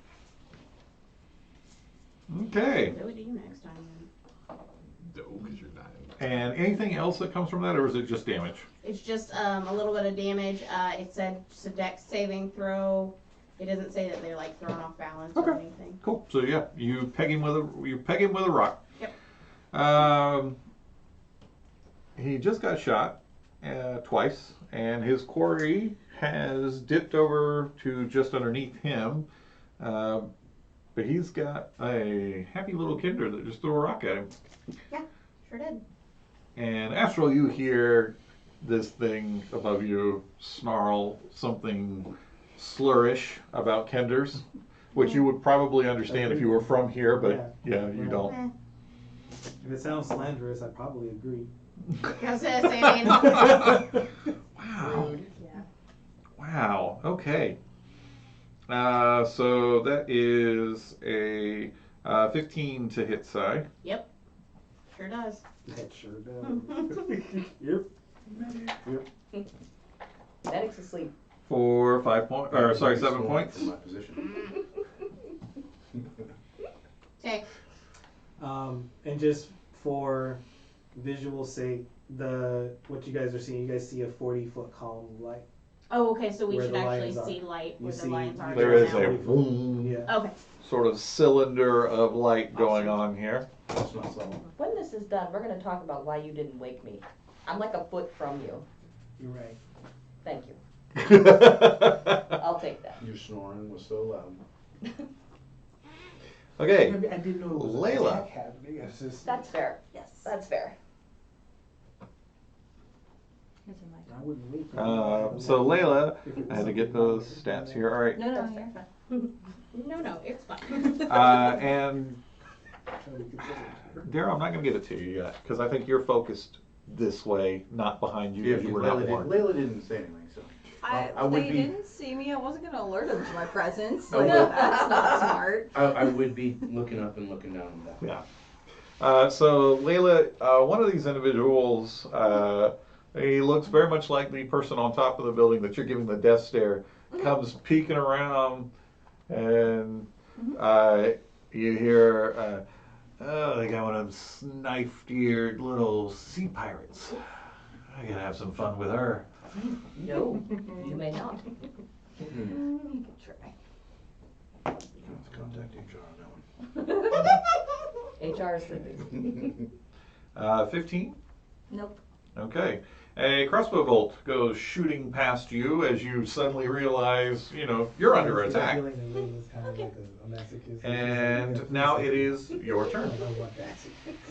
Okay. Do it to you next time then. No, because you're not. And anything else that comes from that, or is it just damage? It's just a little bit of damage. It said just a dex saving throw. It doesn't say that they're like thrown off balance or Okay. anything. Cool. So yeah, you peg him with a rock. Yep. He just got shot twice, and his quarry has dipped over to just underneath him. But he's got a happy little kinder that just threw a rock at him. Yeah, sure did. And Astral, you hear this thing above you snarl something slurish about kenders, which you would probably understand if you were from here, but yeah, you don't. Eh. If it sounds slanderous, I probably agree. I was gonna say, I mean, Wow. yeah. Wow. Okay. So that is a 15 to hit Sai. Yep. Sure does. That sure does. Yep. Or sorry, Maybe 7 snoring points. from my position. Okay. And just for visual sake, what you guys are seeing, you guys see a 40-foot column of light. Oh, okay, so we Where should the actually lions are. see light You where the see- lions are. There right is now. a boom, Yeah. Okay. sort of cylinder of light going on here. That's not so. When this is done, we're gonna talk about why you didn't wake me. I'm like a foot from you. You're right. Thank you. I'll take that. Your snoring was so loud. Okay, Maybe I didn't know it was an Layla. attack happening. It's just. That's fair. Yes. That's fair. Here's a mic. I wouldn't wait for so Layla, If it was I had to get something those like stats that. here. All right, No, That's you're fair. fine. No, it's fine. and Daryl, I'm not gonna give it to you yet because I think you're focused this way, not behind you, because you were not warned. Layla didn't say anything, so. I would They be- didn't see me. I wasn't gonna alert them to my presence. Oh, Like, well. that's not smart. I would be looking up and looking down at that. Yeah. So Layla, one of these individuals, he looks very much like the person on top of the building that you're giving the death stare, comes peeking around, and you hear, oh, they got one of them knife-eared little sea pirates. I gotta have some fun with her. No, you may not. You can try. You have to contact HR on that one. HR is sleeping. 15? Nope. Okay. A crossbow bolt goes shooting past you as you suddenly realize, you're under attack. And now it is your turn.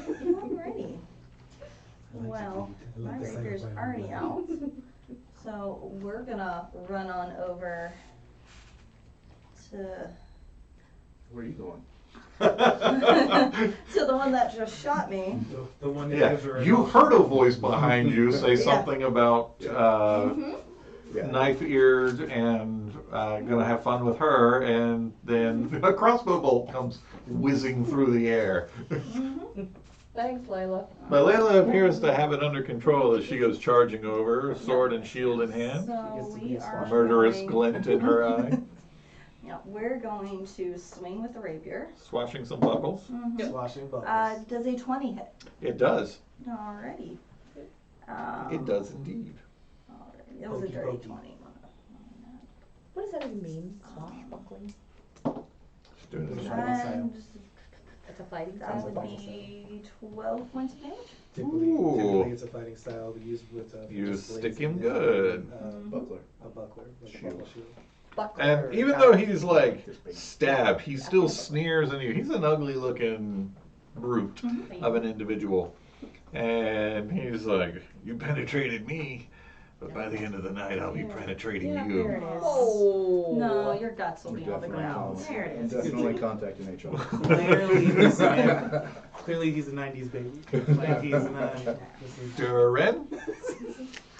Alrighty. Well, my rapier's already out. So we're gonna run on over to Where are you going? to the one that just shot me. The one that Yeah, gives her a you knock. heard a voice behind you say Yeah. something about Mm-hmm. knife-eared and gonna have fun with her, and then a crossbow bolt comes whizzing through the air. Thanks, Layla. But Layla appears to have it under control as she goes charging over, sword and shield in hand, So we are murderous going- glint in her eye, Yeah, we're going to swing with the rapier. swashing some buckles. Swashing buckles. Does a 20 hit? It does. Alrighty. It does indeed. Alrighty. It was a Pokey dirty pokey. 20. What does that even mean? Swashbuckling? Just doing it. And It's a fighting that style. would be 12 points of damage. Typically it's a fighting style used with You just blades stick him and, good. Buckler. A buckler. Like a Shield. buckle shield. Buckler. And even though he's like stab, he still sneers at you. He's an ugly looking brute of an individual. And he's like, you penetrated me, but by the end of the night I'll be penetrating There you. it is. Oh. No, your guts will We're be on the definitely ground. calling- There it I'm is. definitely contacting HR. Clearly, this man, clearly he's a 90s baby. Like he's not. This is Durin?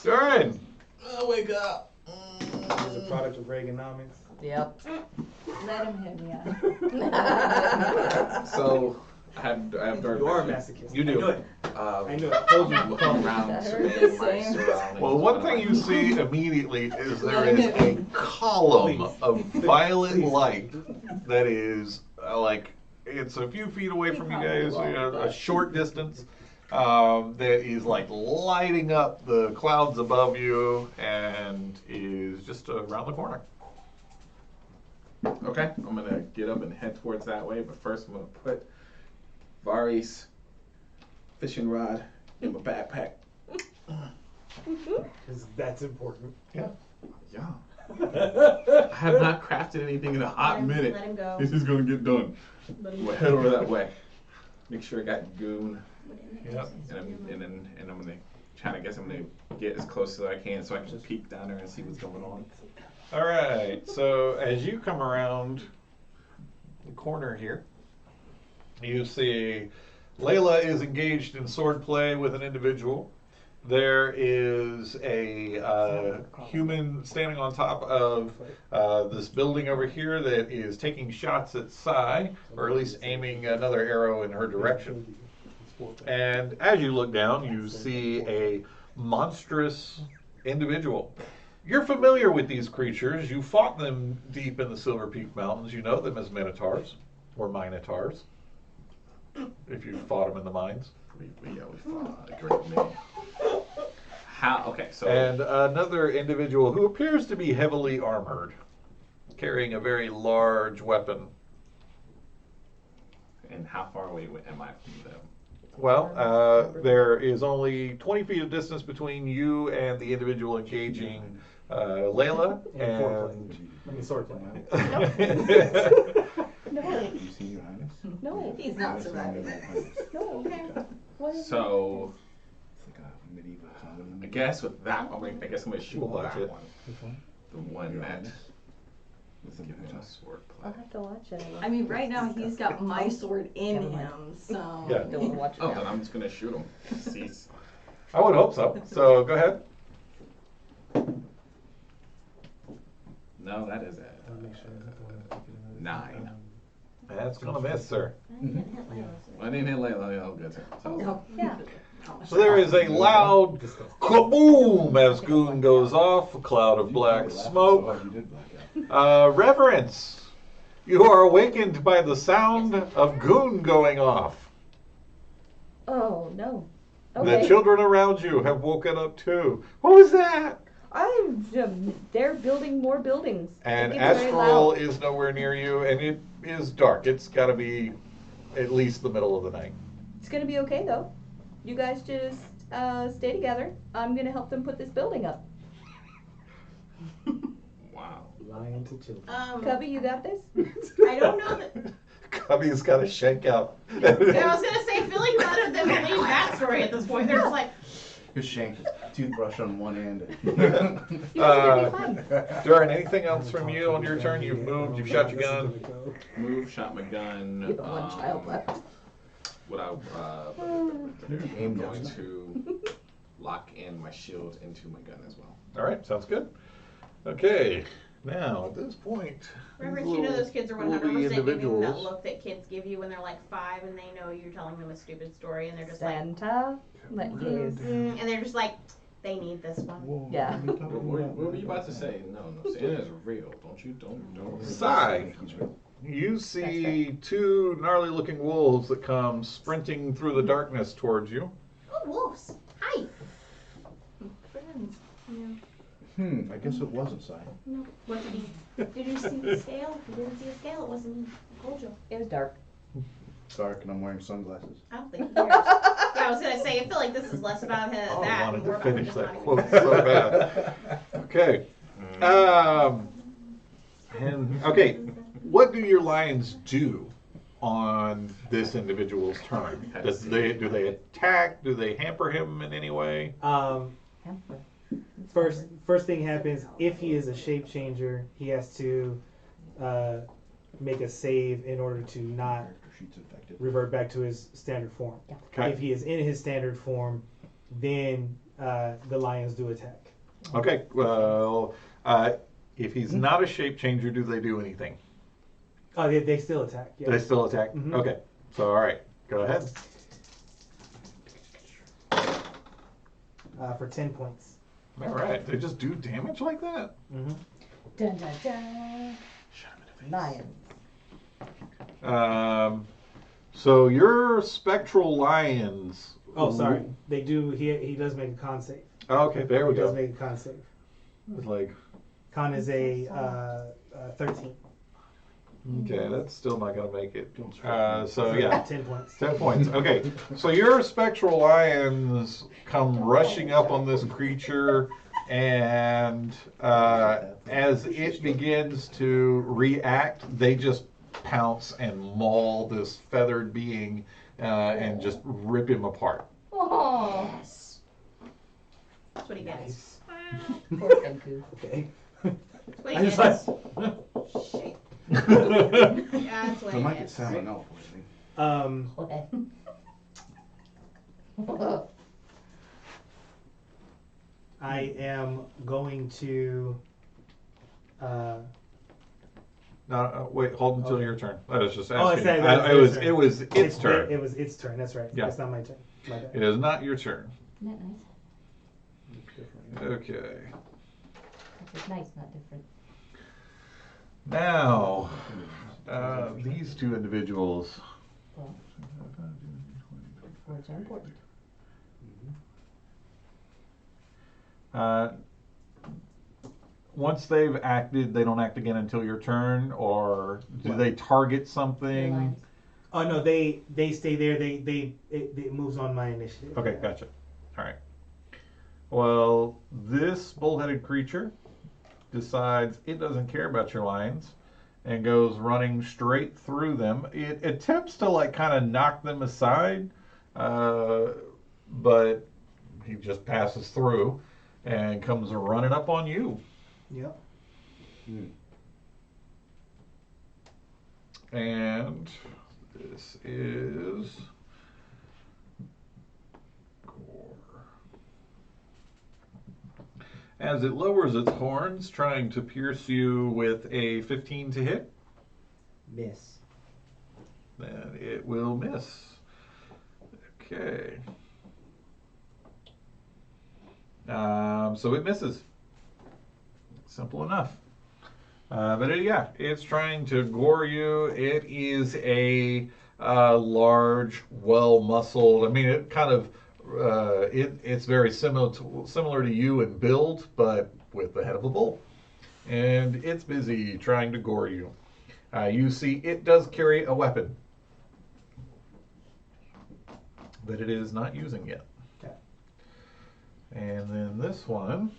Durin! Oh, wake up. he's a product of Reaganomics. Yep. Let him hit me. So I have dark You are a vision. masochist. You do. I knew it. Um, I knew it. I told you. looking around, That surveying hurt. my surroundings. Well, one thing you see immediately is there is a column of violet light that is it's a few feet away from you guys, a short distance, that is like lighting up the clouds above you and is just around the corner. Okay, I'm gonna get up and head towards that way, but first I'm gonna put Vari's fishing rod in my backpack. Because that's important. Yeah. I have not crafted anything in a hot minute. Let him go. This is gonna get done. Let I'm him gonna go. head over that way. Make sure I got goon, Yep. and I'm gonna I'm gonna get as close as I can so I can peek down there and see what's going on. All right, so as you come around the corner here, you see Layla is engaged in sword play with an individual. There is a human standing on top of this building over here that is taking shots at Sai, or at least aiming another arrow in her direction. And as you look down, you see a monstrous individual. You're familiar with these creatures. You fought them deep in the Silver Peak Mountains. You know them as minotaurs or minotaurs. If you fought them in the mines. We fought a great many. How? Okay, so. And another individual who appears to be heavily armored, carrying a very large weapon. And how far away am I from them? Well, there is only 20 feet of distance between you and the individual engaging Layla. And sword play. No, You see your highness? no, He's not surviving. no. What is So, It's like a medieval comedy. I guess with that one, I guess I'm gonna shoot We'll watch that it. one. Which one? The one that With the gives medieval. us sword I'll play. have to watch it. I mean, right now he's got my sword in Never mind. him, so. Yeah. Don't watch it Oh, now. then I'm just gonna shoot him. Cease. I would hope so. So go ahead. No, that is it. I'll make sure that the one I'm thinking of is, 9. That's gonna miss, sir. I didn't hit Layla. Oh, good. Oh, yeah. So there is a loud kaboom as Goon goes off, a cloud of black smoke. You did black out. Reverence, you are awakened by the sound of Goon going off. Oh, no. The Okay. children around you have woken up too. What was that? They're building more buildings. And It gets very Astral loud. is nowhere near you, and it is dark. It's got to be at least the middle of the night. It's gonna be okay though. You guys just stay together. I'm gonna help them put this building up. Wow. Lying to children. Cubby, you got this? I don't know that. Cubby's got a shake out. Yeah, I was gonna say, I feel like none of them believe that story at this point. They're just like, His shank, toothbrush on one end. You guys are gonna be fine. Duran, anything else from you on your turn? You've moved, you've shot your gun. Move, shot my gun. You have one child left. What I Aim going down. to lock in my shield into my gun as well. All right, sounds good. Okay, now at this point, Reverend, these you know little those kids are woolly 100% giving you that individuals. look that kids give you when they're like 5 and they know you're telling them a stupid story and they're just like, Santa, let gaze. and they're just like, they need this one. Yeah. What were you about to say? No, Santa is real. Don't. Sigh. You see two gnarly-looking wolves that come sprinting through the darkness towards you. Oh, wolves. Hi. Friends. I guess it wasn't Sai. No. What did he? Did you see the scale? If you didn't see a scale, it wasn't me. I told you. It was dark. Dark and I'm wearing sunglasses. I don't think he cares. Yeah, I was gonna say, I feel like this is less about him, Oh, I that wanted and more to about him finish just that not quote even- so bad. Okay. Okay. What do your lions do on this individual's turn? Do they attack? Do they hamper him in any way? First thing happens, if he is a shape changer, he has to make a save in order to not Sheet's infected. revert back to his standard form. Okay. If he is in his standard form, then the lions do attack. Okay. Well, if he's not a shape changer, do they do anything? Oh, they still attack. Yeah. They still attack? Mhm. Okay. So, all right. Go ahead. For 10 points. All right. They just do damage like that? Mm-hmm. Dun dun dun. Lions. So your spectral lions. Oh, sorry. They do. He does make a con save. Okay, there we He does go. make a con save. It's like, Con is a 13. okay, that's still not gonna make it. So yeah, 10 points. 10 points. Okay, so your spectral lions come rushing up on this creature, and as it begins to react, they just pounce and maul this feathered being and just rip him apart. Oh, Yes. That's what he gets. poor Senku. Okay. That's what I he just gets. like- Shit. Yeah, that's what So he I might get gets. sound out poisoning. I am going to. No, wait, hold until Okay. your turn. Let us just Oh, ask it's you. not- It was its turn. It was its turn. That's right. Yeah. It's not my turn. My bad. It is not your turn. Isn't that nice? Okay. It's nice, not different. Now, these two individuals. Well, words are important. Once they've acted, they don't act again until your turn, or do they target something? Lines. Oh no, they stay there. It moves on my initiative. Okay, gotcha. All right. Well, this bullheaded creature decides it doesn't care about your lines and goes running straight through them. It attempts to like kind of knock them aside, but he just passes through and comes running up on you. Yep. And this is Gore. As it lowers its horns, trying to pierce you with a 15 to hit, Miss. then it will miss. Okay. So it misses. Simple enough. But it's trying to gore you. It is a large, well-muscled. I mean, it kind of it's very similar to you in build, but with the head of a bull. And it's busy trying to gore you. You see, it does carry a weapon, but it is not using yet. Okay. And then this one.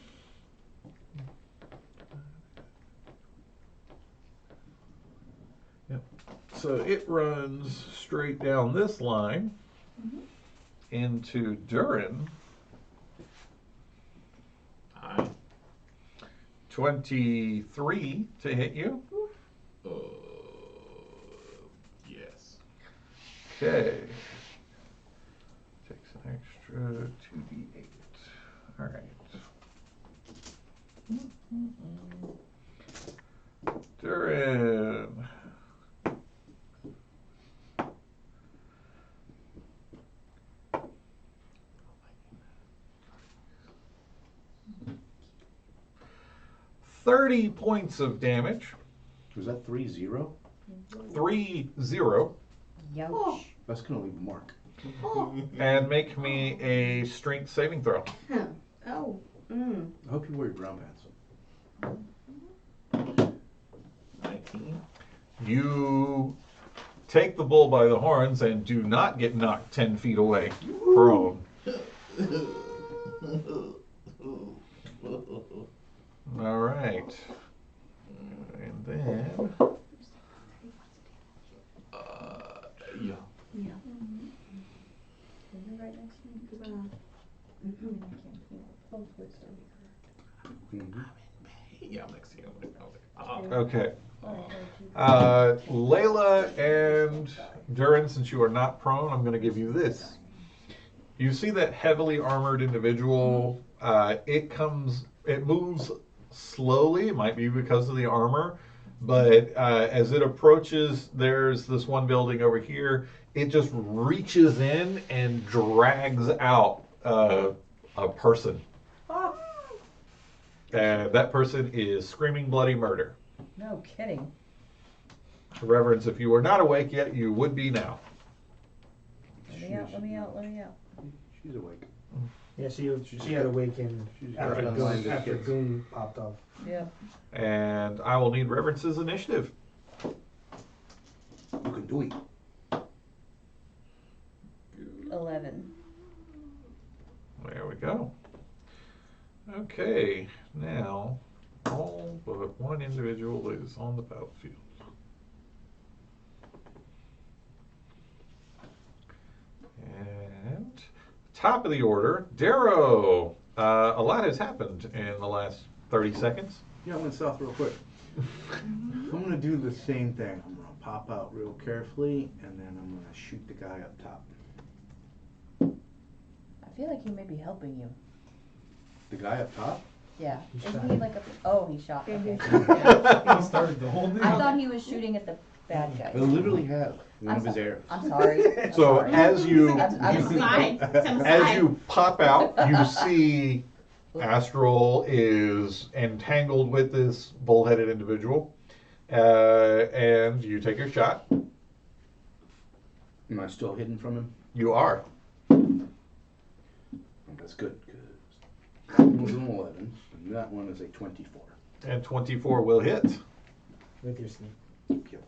Yep. So it runs straight down this line into Durin. Hi. 23 to hit you. Yes. Okay. Takes an extra 2d8. All right. Durin. $30 points of damage. Was that 3-0? 3-0. Youch. That's gonna leave a mark. And make me a strength saving throw. Oh. I hope you wear your brown pants. 19. You take the bull by the horns and do not get knocked 10 feet away, prone. All right. And then. Yeah. Yeah. Is it right next to me? 'Cause I can't see. Oh, it's Yeah, I'm next to you. Okay. Layla and Durin, since you are not prone, I'm going to give you this. You see that heavily armored individual? It moves slowly. It might be because of the armor, but as it approaches, there's this one building over here. It just reaches in and drags out a person. And that person is screaming bloody murder. No kidding. Reverence, if you were not awake yet, you would be now. Let me out, let me out, let me out. She's awake. Yeah, she had awakened after right. after Goon popped off. Yep. And I will need Reverence's initiative. You can do it. 11. There we go. Okay, now all but one individual is on the battlefield. And top of the order, Darrow. A lot has happened in the last 30 seconds. Yeah, I went south real quick. I'm gonna do the same thing. I'm gonna pop out real carefully, and then I'm gonna shoot the guy up top. I feel like he may be helping you. The guy up top? Yeah. He Isn't shot. he like a... Oh, he shot. Okay. He started the whole thing. I thought he was shooting at the bad guys. I literally have one I'm of his so- arrows. I'm sorry. I'm So sorry. as you I'm Side. Some as side. you pop out, you see Astral is entangled with this bullheaded individual, and you take your shot. Am I still hidden from him? You are. Oh, that's good, because that one was an 11, and that one is a 24. And 24 will hit. With your sneak. Yep.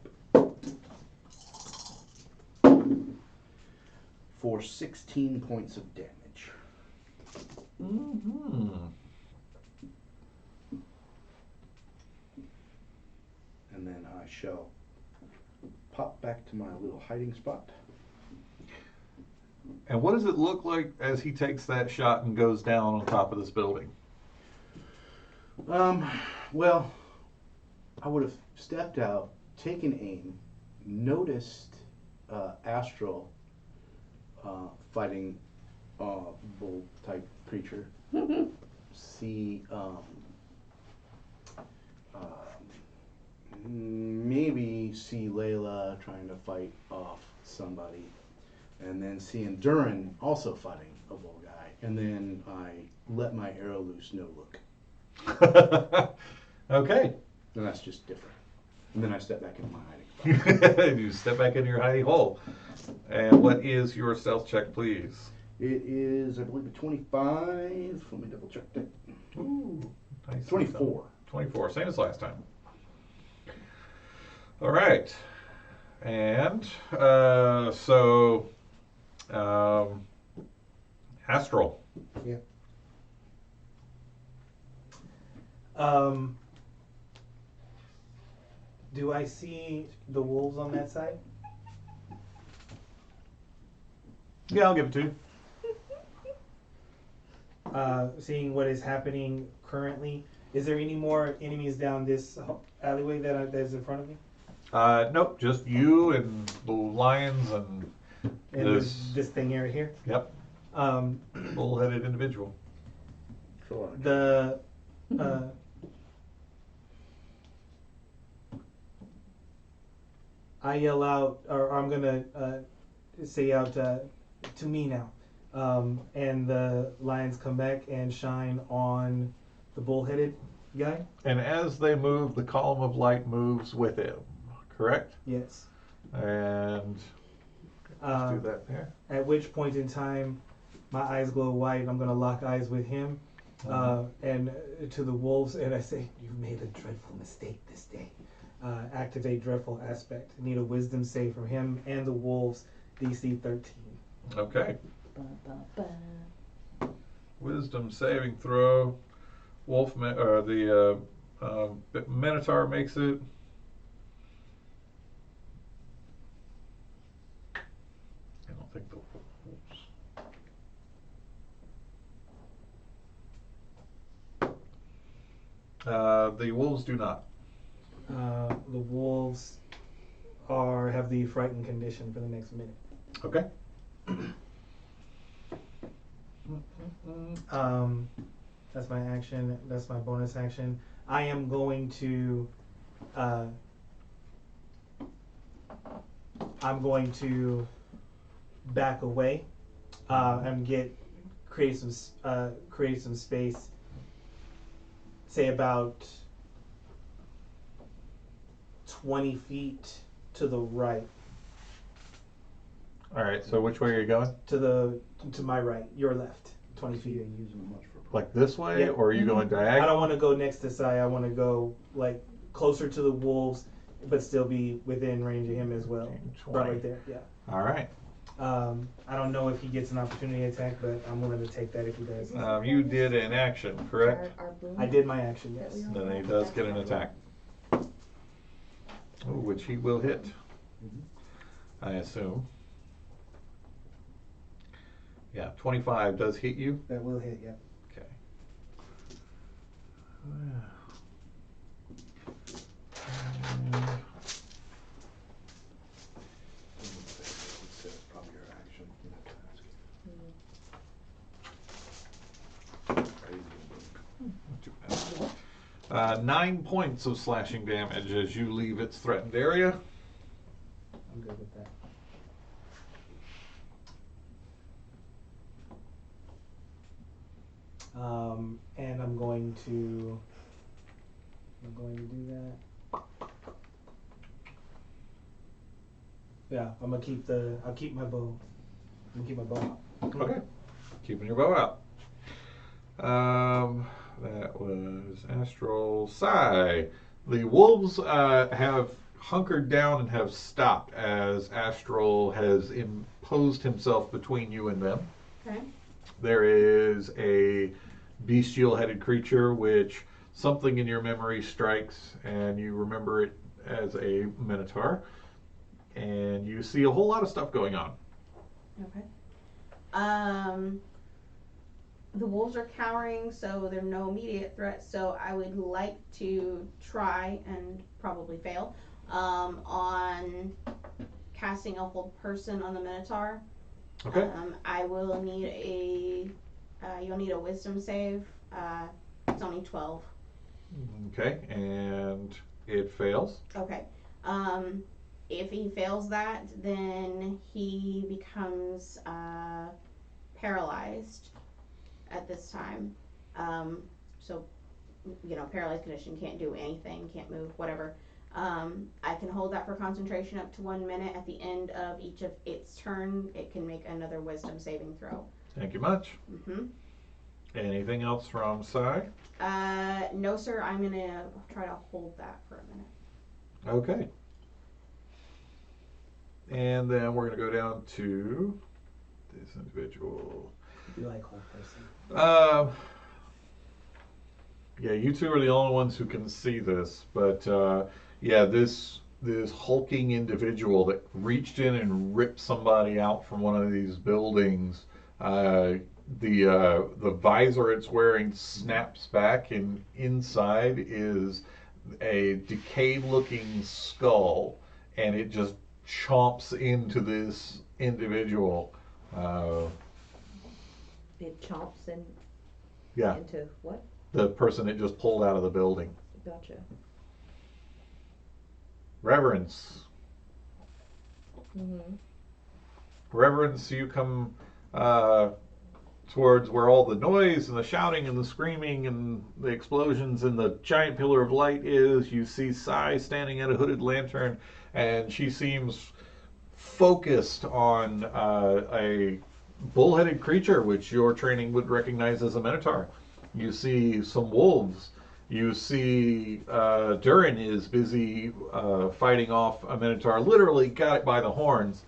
For 16 points of damage. Mm-hmm. And then I shall pop back to my little hiding spot. And what does it look like as he takes that shot and goes down on top of this building? Well, I would have stepped out, taken aim, noticed Astral fighting a bull type creature. See, maybe see Layla trying to fight off somebody, and then seeing Durin also fighting a bull guy, and then I let my arrow loose, no look. Okay. And that's just different. And then I step back into my hiding spot. You step back into your hidey hole. And what is your stealth check, please? It is, I believe, a 25. Let me double check that. Ooh, nice. 24. 24, same as last time. All right. And Astral. Yeah. Do I see the wolves on that side? Yeah, I'll give it to you. Seeing what is happening currently, is there any more enemies down this alleyway that's in front of me? Nope, just you and the lions and And this. this thing right here? Yep, bull-headed individual. The I yell out, or I'm gonna say out to me now, and the lions come back and shine on the bull-headed guy. And as they move, the column of light moves with him, correct? Yes. And let's do that there. At which point in time, my eyes glow white. I'm gonna lock eyes with him, and to the wolves, and I say, "You've made a dreadful mistake this day. Activate dreadful aspect. Need a wisdom save from him and the wolves. DC 13." Okay. Wisdom saving throw. The Minotaur makes it. I don't think the wolves. The wolves do not. The wolves have the frightened condition for the next minute. Okay. That's my action. That's my bonus action. I am going to. I'm going to back away and create some space. Say about 20 feet to the right. All right. So which way are you going? To my right, your left, 20 feet. Like this way, Yeah. or are you going I diagonal? don't want to go next to Sai. I want to go like closer to the wolves, but still be within range of him as well. 20. Right there, yeah. All right. I don't know if he gets an opportunity attack, but I'm willing to take that if he does. You did an action, correct? I did my action, yes. Then he does get an attack. Ooh, which he will hit, I assume. Yeah, 25 does hit you. That will hit, yeah. Okay. Probably your action. You have to ask it. 9 points of slashing damage as you leave its threatened area. I'm good with that. And I'm going to do that. Yeah, I'll keep my bow. I'm gonna keep my bow out. Okay. Keeping your bow out. That was Astral. Psi. The wolves have hunkered down and have stopped as Astral has imposed himself between you and them. Okay. There is a bestial-headed creature which something in your memory strikes, and you remember it as a minotaur. And you see a whole lot of stuff going on. Okay. The wolves are cowering, so there are no immediate threats. So I would like to try and probably fail on casting a hold person on the minotaur. Okay. I will need you'll need a wisdom save. It's only 12. Okay, and it fails. Okay. If he fails that, then he becomes paralyzed at this time. So, paralyzed condition, can't do anything, can't move, whatever. I can hold that for concentration up to 1 minute. At the end of each of its turn, it can make another wisdom saving throw. Thank you much. Mm-hmm. Anything else from Psi? No, sir. I'm gonna try to hold that for a minute. Okay. And then we're going to go down to this individual. You like hold person. Yeah, you two are the only ones who can see this, but yeah, this hulking individual that reached in and ripped somebody out from one of these buildings. The visor it's wearing snaps back, and inside is a decayed-looking skull, and it just chomps into this individual. It chomps Yeah, into what? the person it just pulled out of the building. Gotcha. Reverence. Mm-hmm. Reverence, you come towards where all the noise and the shouting and the screaming and the explosions and the giant pillar of light is. You see Psi standing at a hooded lantern, and she seems focused on a bull-headed creature, which your training would recognize as a minotaur. You see some wolves. You see Durin is busy fighting off a minotaur, literally got it by the horns.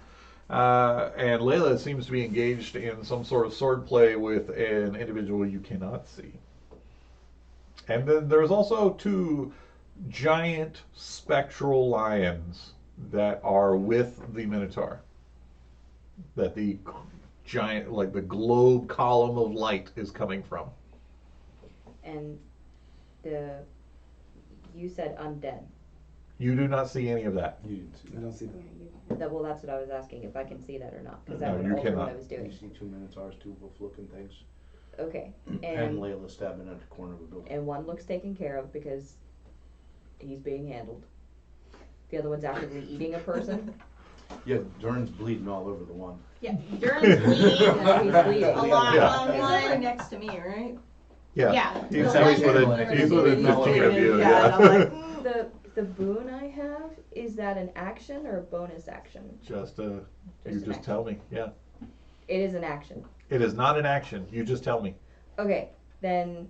And Layla seems to be engaged in some sort of sword play with an individual you cannot see. And then there's also 2 giant spectral lions that are with the minotaur. That the giant, like the globe column of light is coming from. And you said undead. You do not see any of that. You didn't see I that. don't see that. Well, that's what I was asking, if I can see that or not, because that No, would you alter what cannot. I was You doing. see 2 minotaurs, 2 wolf-looking things, Okay, and and Layla stabbing at the corner of a building. one looks taken care of because he's being handled. The other one's actively eating a person. Yeah, Durin's bleeding all over the one. Yeah, Durin's bleeding No, he's bleeding. a lot Yeah. on He's over one. next to me, right? Yeah. He's, The he's one- within, he's within He's 15 of you. Yeah, Yeah. and I'm like, The boon I have, is that an action or a bonus action? Just you an just action. tell me. Yeah. It is an action. It is not an action. You just tell me. Okay, then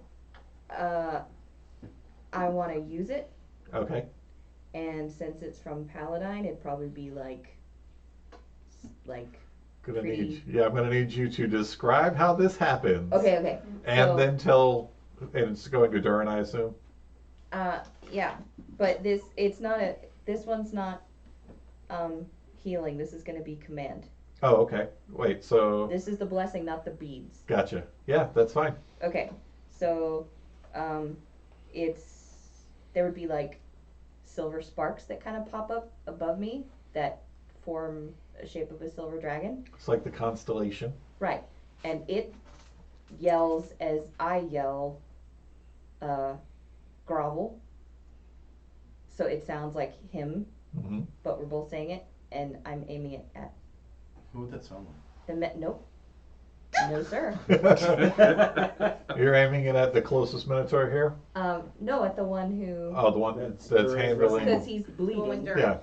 I want to use it, Okay. and since it's from Paladine, it'd probably be like Gonna Pretty- I'm gonna need you to describe how this happens. okay. And so- then tell, and it's going to Durin, I assume. Yeah, but this one's not healing. This is gonna be command. Oh, okay. Wait. So This is the blessing, not the beads. gotcha. Yeah, that's fine. Okay, so there would be like silver sparks that kind of pop up above me that form a shape of a silver dragon. It's like the constellation. Right, and it yells as I yell, grovel. So it sounds like him, Mm-hmm. but we're both saying it, and I'm aiming it at What would that sound like? nope. No, sir. You're aiming it at the closest Minotaur here? No, at the one who, Oh, the one That's that's Durin handling. because he's The one with bleeding. Durin. Yeah,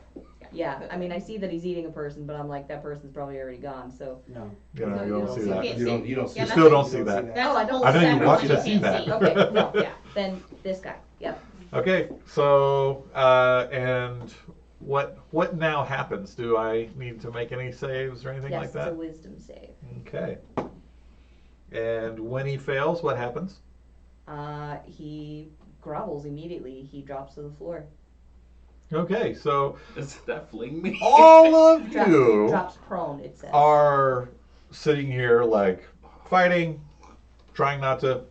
Yeah, I mean, I see that he's eating a person, but I'm like, that person's probably already gone, so. No. you know, No, you don't see that. can't You don't, see. you don't see Yeah, You that. still don't see that. That's Oh, I a don't- whole I know you separate want one to you see can't that. Okay, no, Yeah. then this guy, yep. Okay, so, and what now happens? Do I need to make any saves or anything Yes, like it's a that? wisdom save. Okay. And when he fails, what happens? He grovels immediately, he drops to the floor. Okay, so Does that fling me? all of Drops, you drops prone, it says. are sitting here like fighting, trying not to,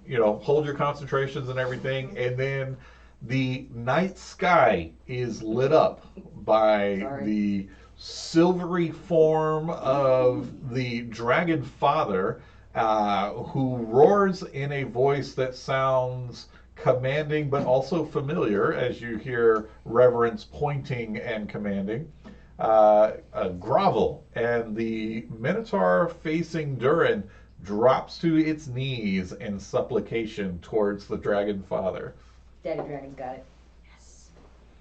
hold your concentrations and everything, and then the night sky is lit up by Sorry. the silvery form of the dragon father, who roars in a voice that sounds commanding but also familiar as you hear Reverence pointing and commanding. A grovel, and the Minotaur facing Durin drops to its knees in supplication towards the dragon father. Daddy Dragon's got it. Yes.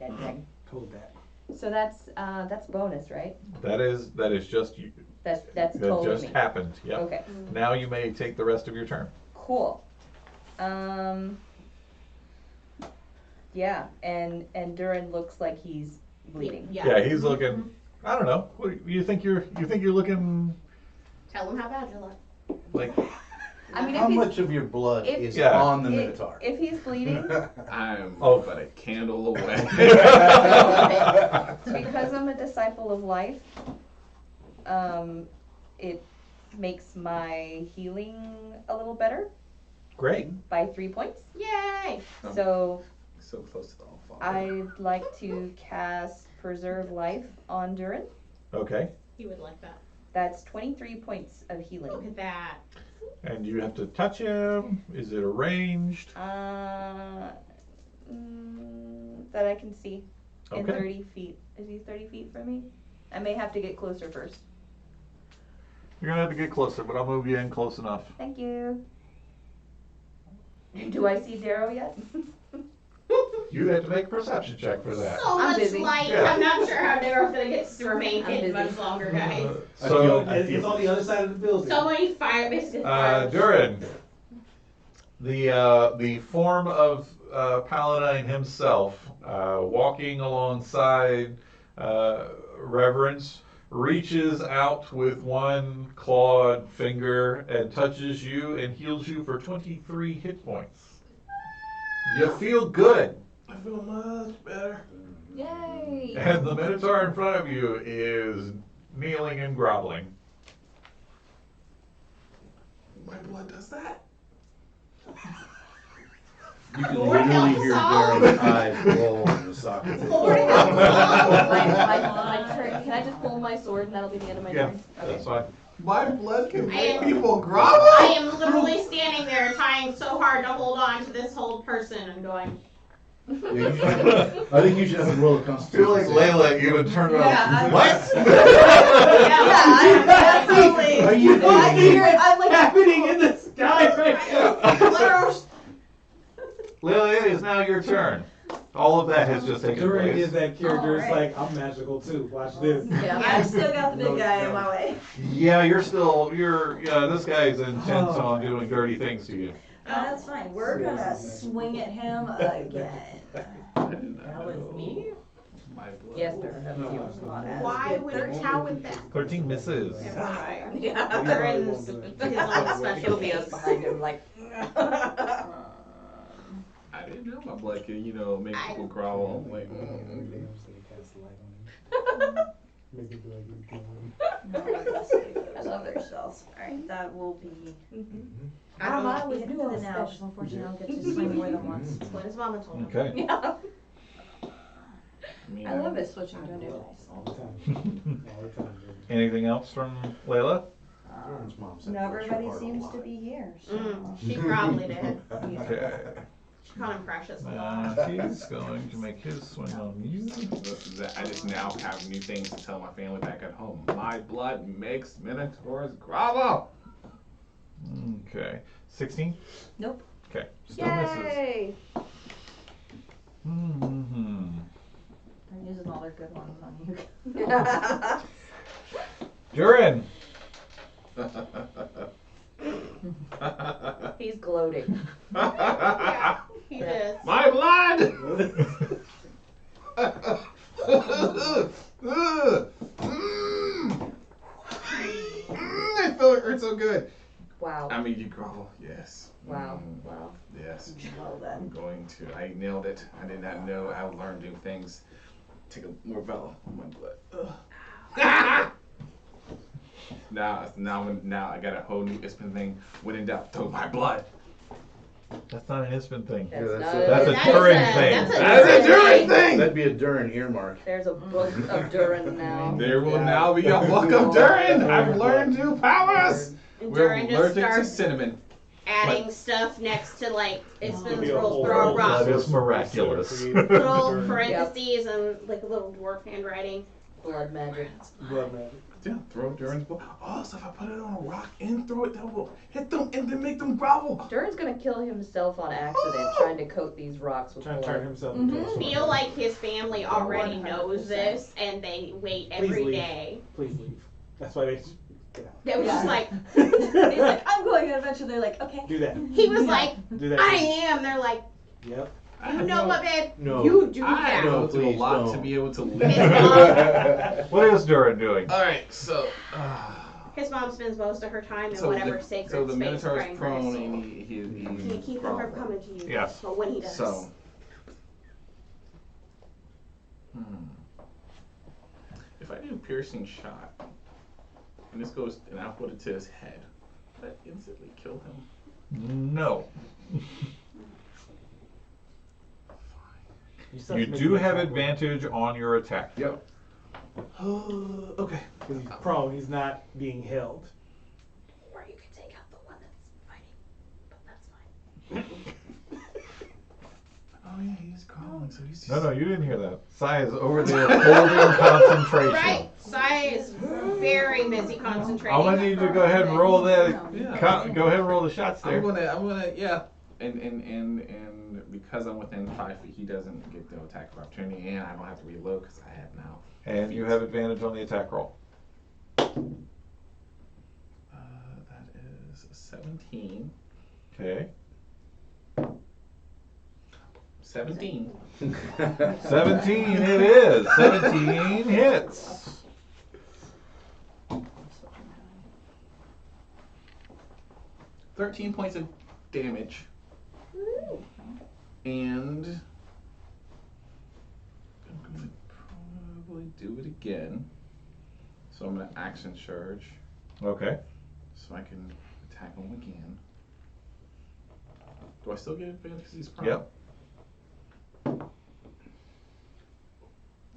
Daddy Dragon. Hold that. So that's bonus, right? That is just you. That's That totally just me. happened. Yep. Okay, Now you may take the rest of your turn. cool. Yeah, and Durin looks like he's bleeding. Yeah, he's looking. I don't know. What, you think you're looking Tell them how bad you look. like? I mean, How if he's, much of your blood if- is Yeah. on the Minotaur? if he's bleeding, I'm Oh. but a candle away. because I'm a disciple of life, it makes my healing a little better Great. by 3 points. Yay! Oh. So So close to the all fall. I'd like to cast Preserve Life on Durin. Okay. You would like that. That's 23 points of Look healing. at that. And you have to touch him. Is it arranged? That I can see in Okay. 30 feet. Is he 30 feet from me? I may have to get closer first. You're gonna have to get closer, but I'll move you in close enough. Thank you. Do I see Darrow yet? You have to make a perception check for that. So I'm much busy. light. Yeah. I'm not sure how Daryl's gonna get to remain I'm hidden busy. much longer, guys. So, It's on the other side of the building. So many fire, basically. fire. Durin, the form of Paladine himself, walking alongside Reverence, reaches out with one clawed finger and touches you and heals you for 23 hit points. You feel good. I feel much better. Yay! And the Minotaur in front of you is kneeling and groveling. My blood does that. You can Lord literally help us hear all. Darren's eyes roll in the socket. Lord help us all. my turn. Can I just pull my sword and that'll be the end of my Yeah, turn? Okay. that's fine. My blood can I make am- people grovel. I am literally standing there trying so hard to hold on to this whole person and going, Yeah, you should- I think you should have a roll of I constitution. feel like Layla even turned around. Yeah, What? Yeah, absolutely. Are you I kidding me? hear it. I'm like happening in the sky right now. Layla, it is now your turn. All of that has just taken Durin place. is that character. It's Alright. like, I'm magical too. Watch this. Yeah. I still got the big guy in my way. Yeah, this guy's intent on doing dirty things to you. That's fine. We're gonna swing at him again. That was me? My blood. Yes, sir. That was you. why would, how would that? 13 misses. Yeah. Durin's his own special It'll be us case. behind him, like. I didn't know my blood can, make I- people grovel. I'm like, I love yourselves. Alright, that will be. I don't know. We can do it now, because unfortunately I don't get to swing more than once. That's what his mama told him. Okay. Yeah. mean, I love it switching to a new dice. All the time. All the time. Anything else from Layla? Darren's mom said, Not "Bless your everybody heart a seems lot." to be here, so. She probably did. Okay. She called him precious a lot. He's going to make his swing on you. I just now have new things to tell my family back at home. My blood makes Minotaurs grovel. Okay. 16? Nope. Okay. Still misses. Yay! Mm-hmm. They're using all their good ones on you. Durin. He's gloating. Yeah, he is. My blood! I feel it hurt so good. Wow. I mean, you grovel, yes. Wow. Mm, Wow. yes. Well I'm then. going to. I nailed it. I did not know I would learn new things. Take a more Morvella on my blood. Now I got a whole new Ispin thing. When in doubt, throw my blood. That's not an Ispin thing. That's that's not a- That's a That is Turing a- thing. that's a That is a Turing thing! That'd be a Durin earmark. There's a book of Durin now. There will Yeah. now be a book of Durin. I've learned new powers. And We're Durin just allergic to starts cinnamon. adding stuff next to like It'll Ispin's be a little whole throw whole rock, That is miraculous. little Durin. parentheses and like a little dwarf handwriting. Blood magic. Blood magic. Yeah, throw Durin's book. Oh, so if I put it on a rock and throw it, that will hit them and then make them grovel. Durin's gonna kill himself on accident trying to coat these rocks with Trying to turn blood. himself into a I sword. feel like his family already 100%. knows this and they wait Please every leave. day. Please leave. That's why they get out. They were just Yeah. like, He's like, I'm going to adventure. They're like, okay. Do that. he was like, Do that. I am. They're like, Yep. you know what, babe? No. You do I that. go No, through a please lot don't. to be able to His live. mom, What is Durin doing? All right, so. his mom spends most of her time in So whatever the, sacred so the space Minotaur praying is for his prone soul. and he Can you keep him from coming to you? Yes. But when he does. So. If I do a piercing shot, and this goes, and I put it to his head, would that instantly kill him? No. still You have to do make have that work. advantage on your attack. Yep. Okay. 'Cause he's prone, he's not being held. Or you can take out the one that's fighting, but that's fine. Oh yeah, he's crawling, so he's. No, you didn't hear that. Sai is over there holding concentration. Right. Sai is very busy concentrating. I'm gonna need you to go ahead and roll that. Yeah. Go ahead and roll the shots there. I'm gonna, yeah. And because I'm within 5 feet, he doesn't get the attack of opportunity, and I don't have to reload because I have now. And you have advantage on the attack roll. That is 17. Okay. 17. 17 it is. 17 hits. 13 points of damage. And I'm gonna probably do it again. So I'm gonna action charge Okay. so I can attack him again. Do I still get advantage because he's prone? Yep.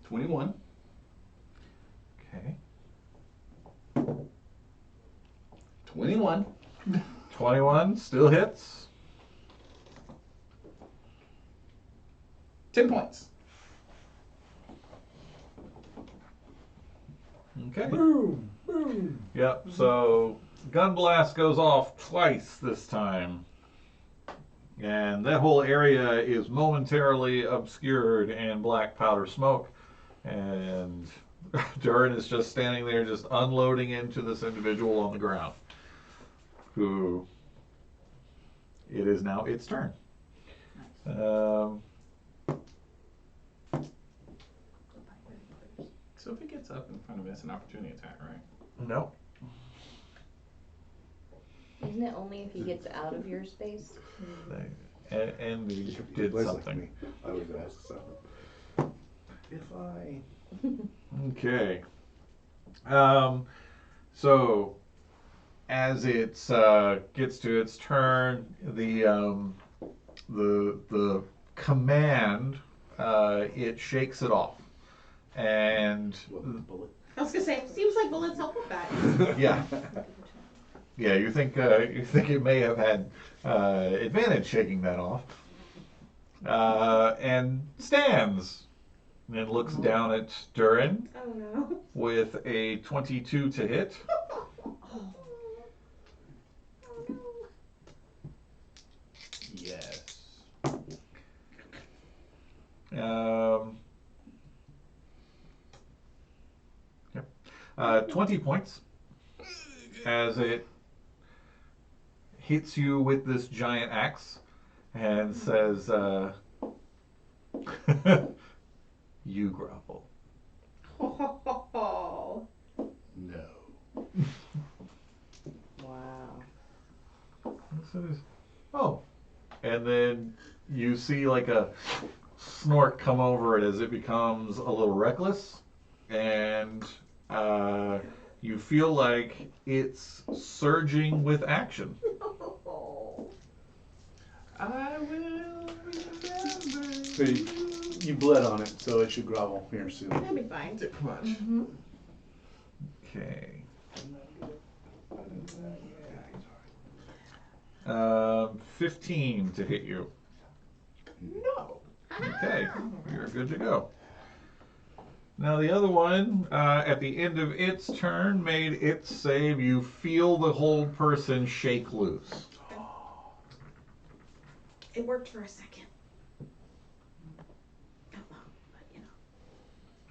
21. Okay. 21. 21 still hits. 10 points. Okay. Boom! Boom! Yep. So gun blast goes off twice this time. And that whole area is momentarily obscured in black powder smoke. And Durin is just standing there, just unloading into this individual on the ground. Who it is now its turn. So if he gets up in front of me, it's an opportunity attack, right? No. Isn't it only if he gets out of your space? And he did something. I was asked something. If I. Okay. So as it gets to its turn, the command it shakes it off, and Bullet. I was gonna say, seems like bullets help with that. yeah, you think it may have had advantage shaking that off, and stands and looks down at Durin Oh no. with a 22 to hit. Yep. 20 points as it hits you with this giant axe and says, you grovel. No. Wow. Oh. And then you see like a snort come over it as it becomes a little reckless. And you feel like it's surging with action. I will remember. So you bled on it, so it should grovel here soon. That'd be fine. Pretty much. Mm-hmm. Okay. 15 to hit you. No. Okay, you're good to go. Now the other one, at the end of its turn, made its save. You feel the whole person shake loose. It worked for a second. Not long, but you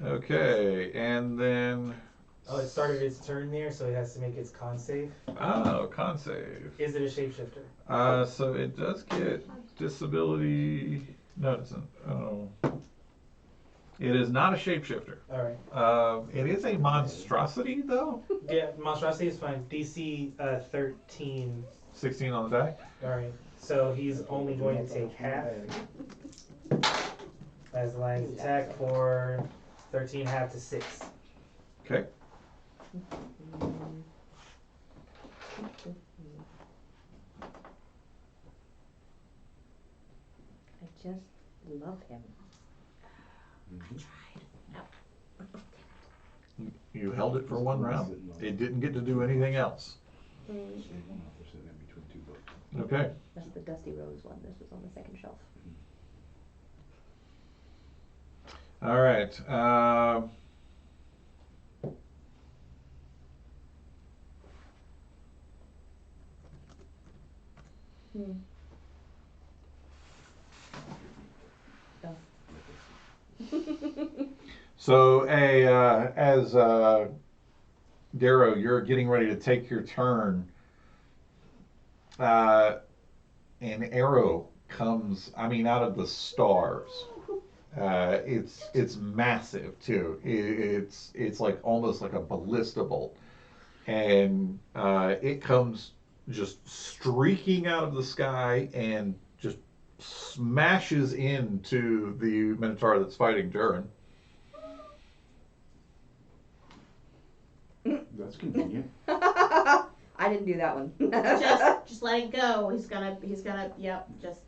know. Okay, and then Oh, it started its turn there, so it has to make its con save. con save. Is it a shapeshifter? So it does get disability. No, it doesn't. Oh. It is not a shapeshifter. All right. It is a monstrosity, though. Yeah, monstrosity is fine. DC 13. 16 on the die. All right. So he's only going to take half as the lion's attack for 13, half to 6. Okay. I just love him. You held it for one round. It didn't get to do anything else. Okay. That's the Dusty Rose one. This was on the second shelf. All right. So, as Darrow, you're getting ready to take your turn. An arrow comes, out of the stars. It's massive too. It's like almost like a ballista bolt, and it comes just streaking out of the sky and just smashes into the Minotaur that's fighting Durin. That's convenient. I didn't do that one. just let it go. He's gonna, yep, just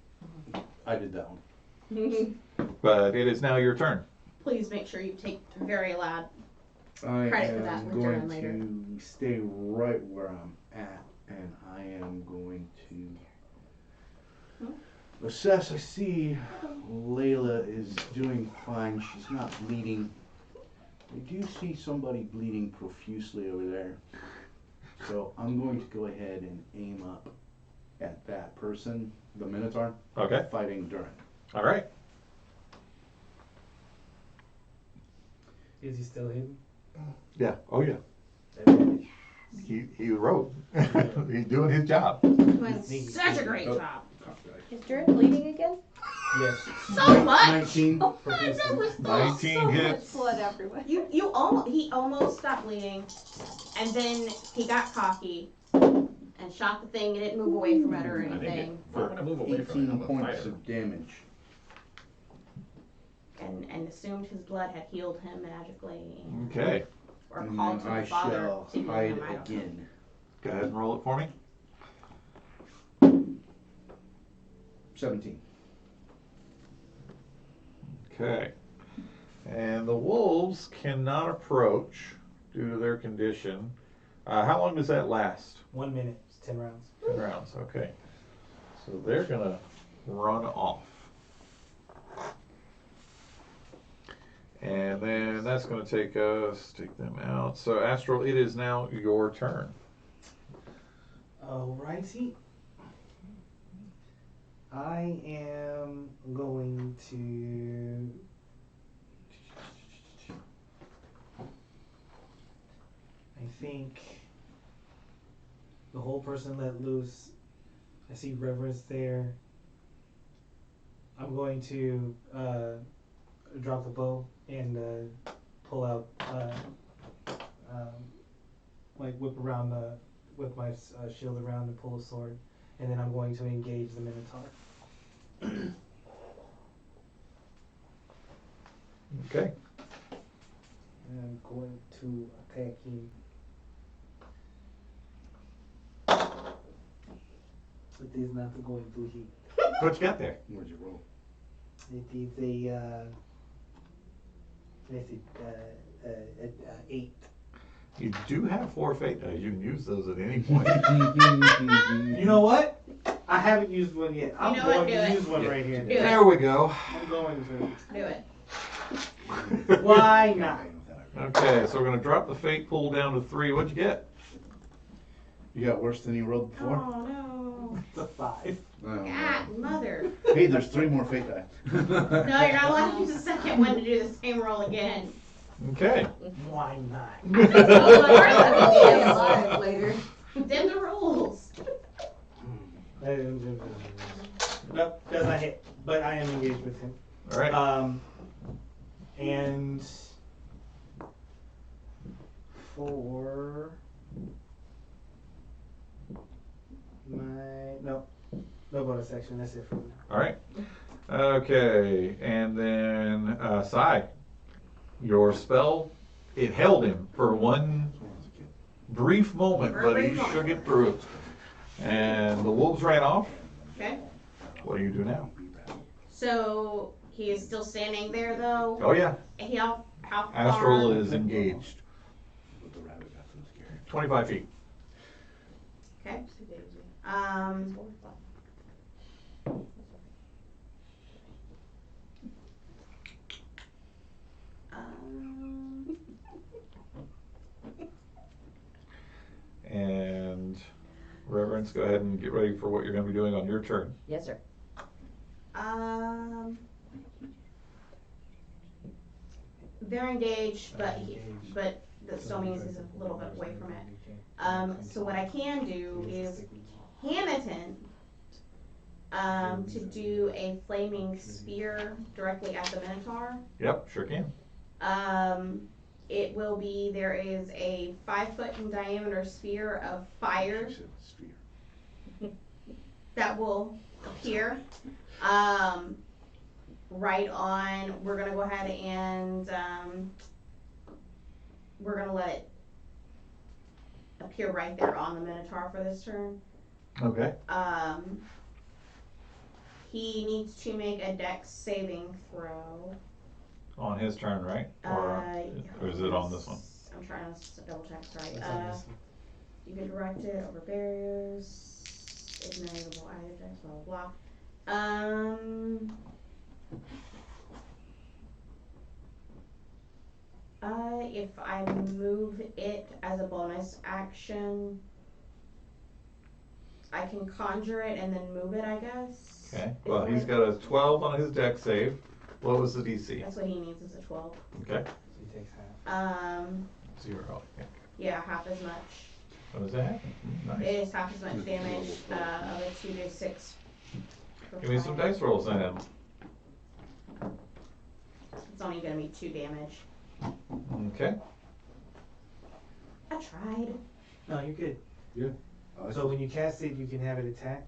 I did that one. But it is now your turn. please make sure you take very loud. I Credit for that am with Durin going later. to stay right where I'm at, and I am going to assess. I see Layla is doing fine. She's not bleeding. I do see somebody bleeding profusely over there. So I'm going to go ahead and aim up at that person, the Minotaur, Okay. fighting Durin. All right. Is he still hidden? Yeah. Oh yeah. He wrote. He's doing his job. Doing such a great job. Is Durin bleeding again? Yes. So much. 19. Oh my goodness, 19 so hits. much blood everywhere. He almost stopped bleeding, and then he got cocky and shot the thing. It didn't move away from it or I think anything, I'm gonna move away from it. 18 I'm a points fighter. of damage. and assumed his blood had healed him magically, and, Okay. or And called then to I the father shall to heal hide him. I don't know. again. Go ahead and roll it for me. 17. Okay. And the wolves cannot approach due to their condition. How long does that last? 1 minute. It's 10 rounds. 10 rounds. Okay. So they're gonna run off. And then that's going to take them out. So Astral, it is now your turn. Alrighty. I am going to think the whole person let loose. I see Reverence there. I'm going to drop the bow and pull out, like whip around whip my shield around and pull a sword, and then I'm going to engage the Minotaur. Okay. I'm going to attack him. It is not going to hit. What you got there? Where'd you roll? It is a, let's see, 8. You do have 4 fate dice. You can use those at any point. You know what? I haven't used one yet. I'm know what? going Do to it. use one right here. Do it. There we go. I'm going Do it. to. Why not? Okay, so we're gonna drop the fate pool down to 3. What'd you get? You got worse than you rolled before? Oh no. It's a 5. Oh, God, mother. Hey, there's 3 more fate die. No, you're not allowed to use the second one to do the same roll again. Okay. Why not? Alive later. Then the rules. Nope, does not hit. But I am engaged with him. All right. And for my no bonus action. That's it for me. All right. Okay, and then Sai, your spell, it held him for one brief moment, For a but brief he moment. shook it through. And the wolves ran off. Okay. What do you do now? So he is still standing there though. Oh yeah, How far? Astral is engaged. But the rabbit got so scared. 25 feet. Okay. Um. And Reverence, go ahead and get ready for what you're going to be doing on your turn. Yes, sir. They're engaged, but that still means he's a little bit away from it. So what I can do is Hamilton to do a flaming spear directly at the Minotaur. Yep, sure can. It will be, there is a 5-foot in diameter sphere of fire She said sphere. that will appear. Right on, we're gonna go ahead and, we're gonna let it appear right there on the Minotaur for this turn. Okay. He needs to make a dex saving throw. On his turn, right? Or is it on this one? I'm trying to double check, sorry. That's on this one. You can direct it over barriers, ignitable either dex, blah, blah, blah. If I move it as a bonus action, I can conjure it and then move it, I guess. Okay. Well, he's got a 12 on his dex save. What was the DC? That's what he needs is a 12. Okay. So he takes half. 0. Okay. Yeah, half as much. What does that happen? Nice. It is half as much damage of a 2d6. Give me some dice rolls then. It's only gonna be 2 damage. Okay. I tried. No, you're good. I like So when you cast it, you can have it attack.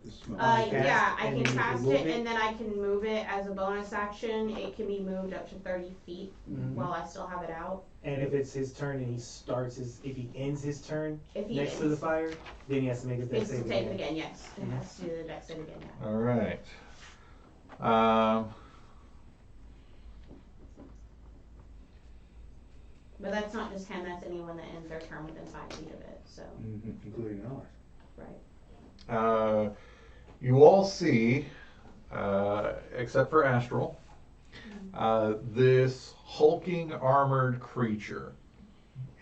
this smell. Cast, Yeah, I and can then you can cast move it it. and then I can move it as a bonus action. It can be moved up to 30 feet while I still have it out. And if it's his turn and he if he ends his turn If he next to the fire, then he has to make a dex It's to save take it again. again, yes. It has to do the dex save again, yeah. All right. But that's not just him, that's anyone that ends their term within 5 feet of it, so, Including ours. right. You all see, except for Astral, this hulking armored creature,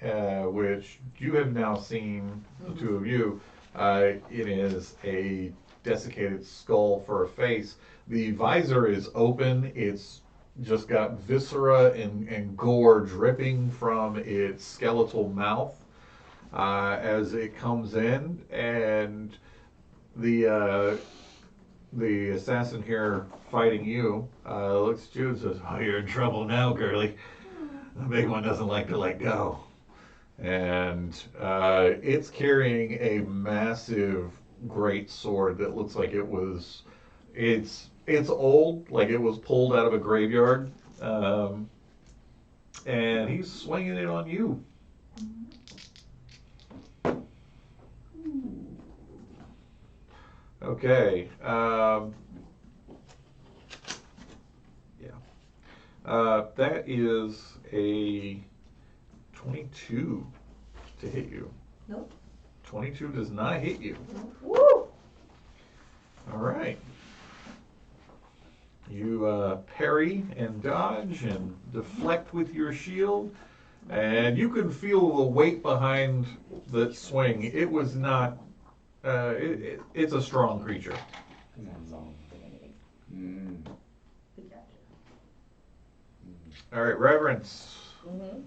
which you have now seen, the two of you. It is a desiccated skull for a face. The visor is open. It's just got viscera and gore dripping from its skeletal mouth. as it comes in, and the assassin here fighting you looks at you and says, "Oh, you're in trouble now, girlie. The big one doesn't like to let go." And it's carrying a massive great sword that looks like it's old, like it was pulled out of a graveyard, and he's swinging it on you. Okay. That is a 22 to hit you. Nope. 22 does not hit you. Woo! All right. You parry and dodge and deflect with your shield, and you can feel the weight behind the swing. It was not. It's a strong creature. Mm. All right, Reverence. Mm-hmm.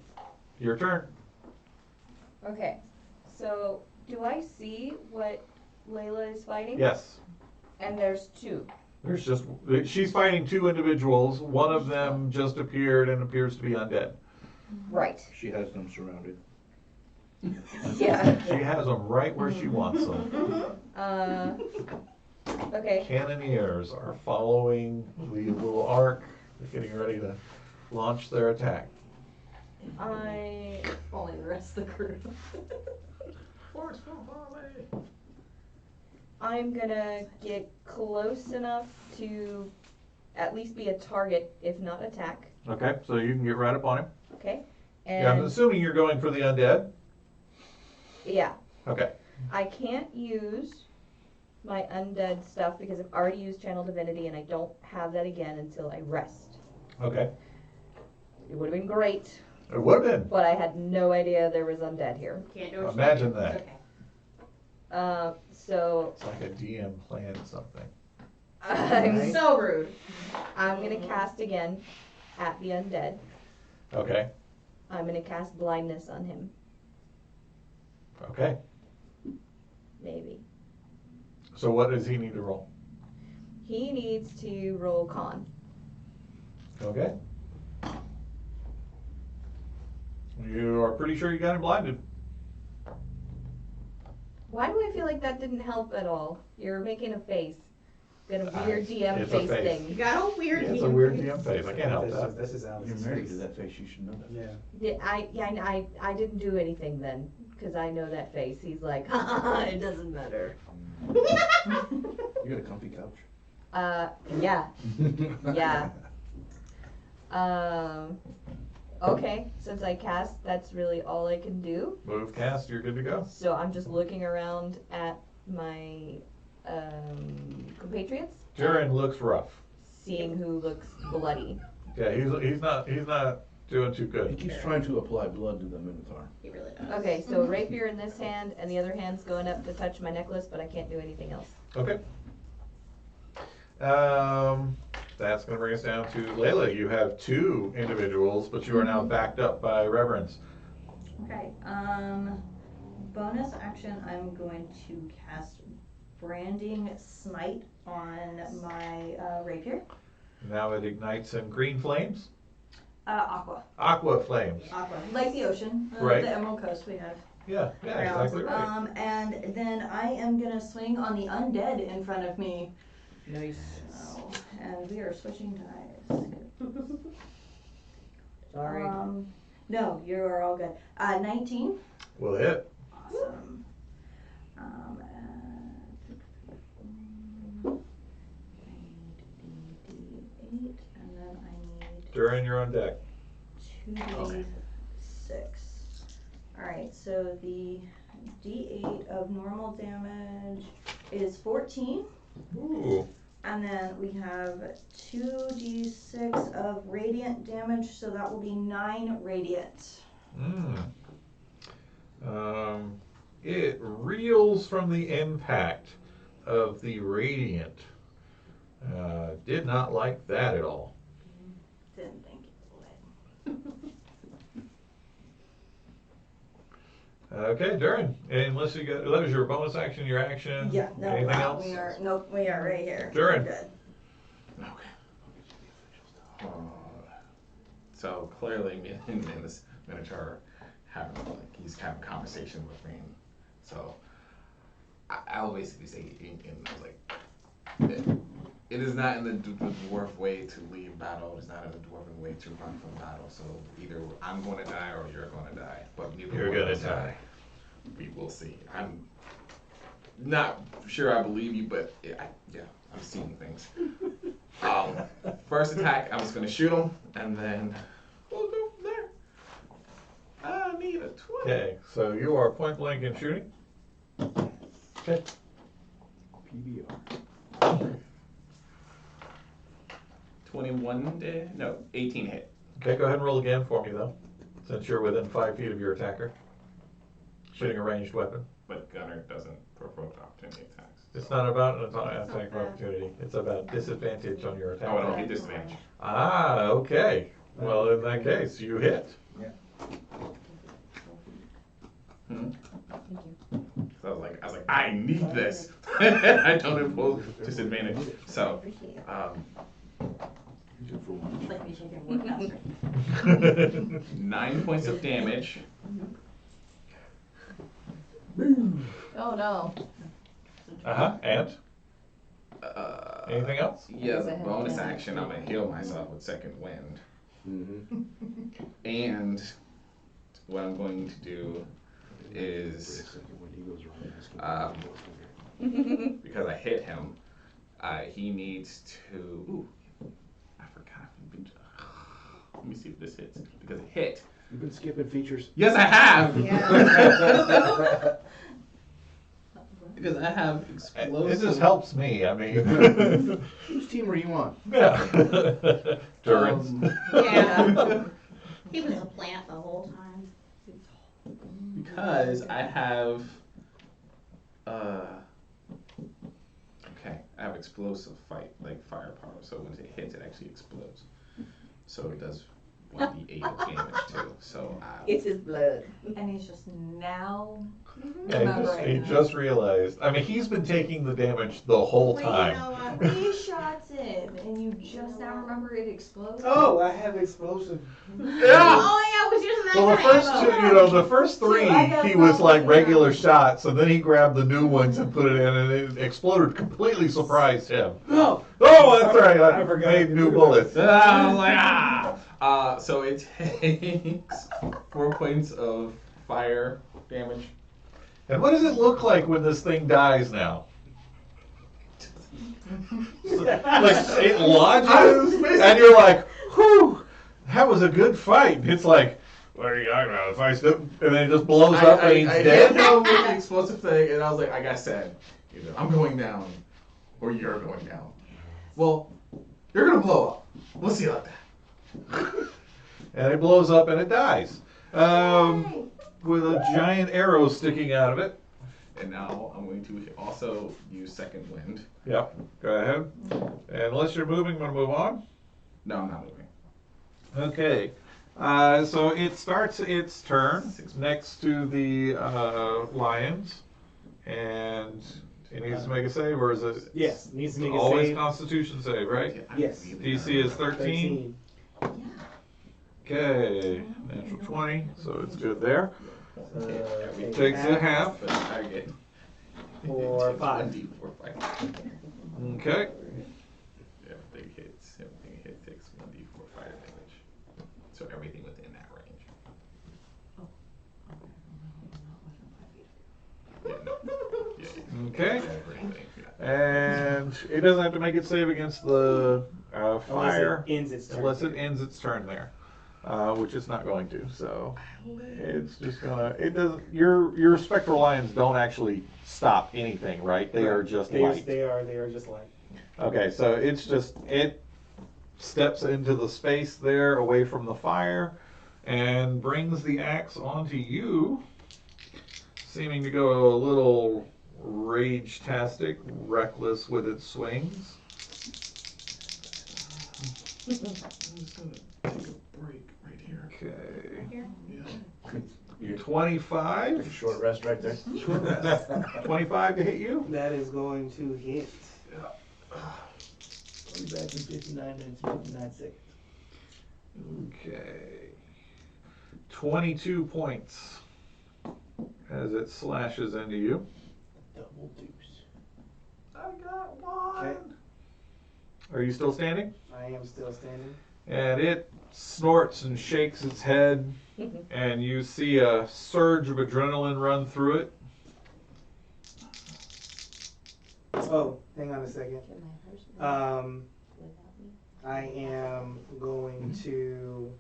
Your turn. Okay, so do I see what Layla is fighting? Yes. And there's two. She's fighting two individuals. One of them just appeared and appears to be undead. Right. She has them surrounded. Yeah. She has them right where she wants them. Okay. Cannoneers are following the little arc. They're getting ready to launch their attack. Only the rest of the crew. I'm gonna get close enough to at least be a target, if not attack. Okay, so you can get right up on him. Okay. Yeah, I'm And assuming you're going for the undead. yeah, Okay. I can't use my undead stuff because I've already used Channel Divinity and I don't have that again until I rest. Okay. It would have been great, It would have been. but I had no idea there was undead here. Can't do it. Imagine that. Okay. So It's like a DM planned something. I'm So rude. gonna cast again at the undead. Okay. I'm gonna cast blindness on him, Okay. maybe. So what does he need to roll? He needs to roll con. Okay. You are pretty sure you got him blinded. Why do I feel like that didn't help at all? You're making a face. Got a weird DM it's a face face. You thing. got a weird. Yeah, it's a weird DM face. I can't help That's that. just- That's just Alex's You're married face. to that face, you should know that. Yeah. I didn't do anything then, because I know that face. He's like, it doesn't matter. You got a comfy couch. Yeah, yeah. Okay, since I cast, that's really all I can do. Move, cast, you're good to go. So I'm just looking around at my compatriots, Jaren looks rough. seeing who looks bloody. Yeah, he's not doing too He good. keeps trying to apply blood to the Minotaur. He really does. Okay, so rapier in this hand, and the other hand's going up to touch my necklace, but I can't do anything else. Okay. That's going to bring us down to Layla. You have two individuals, but you are now backed up by Reverence. Okay, bonus action, I'm going to cast Branding Smite on my rapier. Now it ignites in green flames. Aqua. Aqua flames. Aqua. Like the ocean, Right. the Emerald Coast we have. Yeah, exactly right. And then I am gonna swing on the undead in front of me. Nice. So, and we are switching dice. Sorry. No, you are all good. 19. Will hit. Awesome. I need D8, and then I need During you're on deck. 2d6. Alright, so the d8 of normal damage is 14. Ooh. And then we have 2d6 of radiant damage, so that will be 9 radiant. It reels from the impact of the radiant. Did not like that at all. Didn't think it would. Okay, Durin, unless you got, that was your bonus action, your action? Yeah, no, Anything else? we are right here. Durin. We're good. Okay. So clearly, me and this Minotaur having he's having a conversation with me. So I'll basically say, it is not in the dwarf way to leave battle. It's not in the dwarven way to run from battle. So either I'm going to die or you're going to die. But neither You're one of gonna us die. We will see. I'm not sure I believe you, but I'm seeing things. First attack, I'm just gonna shoot him, and then we'll go from there. I need a 20. Okay, so you are point blank and shooting. Okay. PBR. 18 hit. Okay, go ahead and roll again for me though, since you're within 5 feet of your attacker. Shooting a ranged weapon. But Gunner doesn't provoke opportunity attacks. It's not about an attack of opportunity. It's about disadvantage on your attack. Oh, I don't get disadvantage. Ah, okay. Well, in that case, you hit. Thank you. So I was like, I need this. I don't impose disadvantage. So, It's like we should get work faster. 9 points of damage. Oh no. And? Anything else? Yeah, as a bonus action, I'm gonna heal myself with second wind. Mm-hmm. And what I'm going to do is, because I hit him, he needs to. Ooh, I forgot. Let me see if this hits because it hit. You've been skipping features. Yes, I have. Yeah. Because I have It explosive. just helps me, I mean. Whose team are you on? Yeah. Durin's. Yeah. He was a plant the whole time. Because I have, okay, I have explosive firepower. So when it hits, it actually explodes. So it does 1d8 of damage too. So It's his blood. And he's just now Yeah, he just realized. I mean, he's been taking the damage the whole Wait, time. you know what? 3 shots in, and you just now remember it explodes? Oh, I have explosive. Oh yeah, I was using that Well, the for first ammo. two, the first three, I got he was like both, regular shots, and then he grabbed the new ones and put it in, and it exploded. Completely surprised him. Oh, Oh, that's right. I I forgot made to new do bullets. I was like, so it takes 4 points of fire damage. And what does it look like when this thing dies now? Like it lodges, and you're like, "Whew, that was a good fight." And it's like, "What are you talking about?" If I step, and then it just blows up and he's I dead. hit him with the explosive thing, and I was like I said, either I'm going down, or you're going down. Well, you're gonna blow up. We'll see about that. And it blows up and it dies, with a giant arrow sticking out of it. And now I'm going to also use second wind. Yep. Go ahead. And unless you're moving, I'm gonna move on. No, I'm not moving. Okay. So it starts its turn next to the lions, and it needs to make a save, or is it? yes, needs to make a Always save. Constitution save, right? Yes. DC is 13. Okay, natural 20, so it's good there. Takes a half. But target. 4, 5. 1d4 fire. Okay. Everything hits. Everything hit takes 1d4 fire damage. So everything within that range. Yeah, no. Yeah. Okay. Everything. Yeah. And it doesn't have to make its save against the fire Unless it ends its turn. unless it ends its turn there, which it's not going to. So it's just gonna. It doesn't. Your spectral lions don't actually stop anything, right? They are just light. They are just light. Okay, so it's just it steps into the space there away from the fire and brings the axe onto you, seeming to go a little rage-tastic, reckless with its swings. I'm just gonna take a break right here. Okay. Here? Yeah. 25. Take a short rest right there. 25 to hit you. That is going to hit. I'll be back in 59 minutes, 59 seconds. Okay. 22 points as it slashes into you. Double deuce. I got one. Okay. Are you still standing? I am still standing. And it snorts and shakes its head, and you see a surge of adrenaline run through it. Oh, hang on a second. Can my horse move without me? I am going to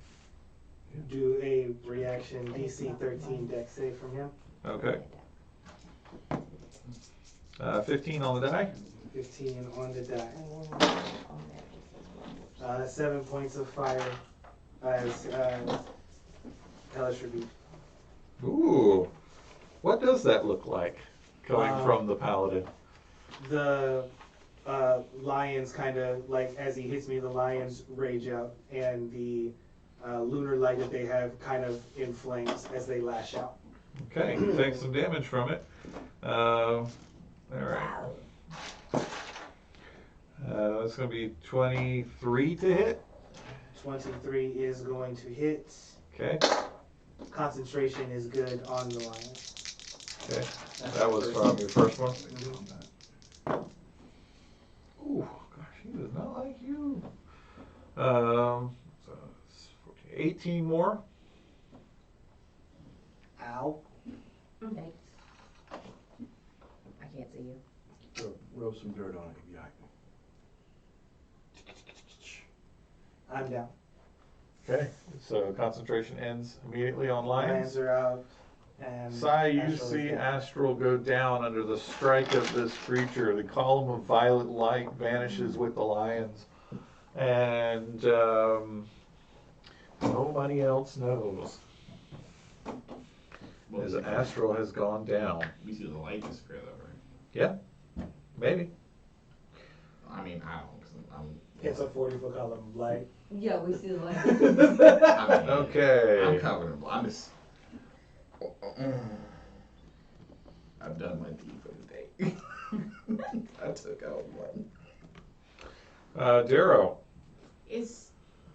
do a reaction DC 13 dex save from him. Okay. 15 on the die. 15 on the die. I will not put it on there, it just says one horse. 7 points of fire as hellish rebuke. Ooh. What does that look like coming from the paladin? The lions kind of, like, as he hits me, the lions rage out, and the lunar light that they have kind of inflames as they lash out. Okay, take some damage from it. All right. That's going to be 23 to hit. 23 is going to hit. Okay. Concentration is good on the lion. Okay. That's That the was first from one. your first one. Mhm. Ooh, gosh, he does not like you. So it's 18 more. Ow. Thanks. I can't see you. Rub some dirt on it if you like. I'm down. Okay. So concentration ends immediately on lions. Lions are out. And Sai, you Astral is see down. Astral go down under the strike of this creature. The column of violet light vanishes with the lions. And nobody else knows. Well, As Astral has gone down. we see the light disappear though, right? Yeah, maybe. I mean, I don't, cause I'm. It's a 40-foot column of light. Yeah, we see the light. I mean, Okay. I'm covered in blood. I'm just. I've done my deed for the day. I took out one. Darrow, Is,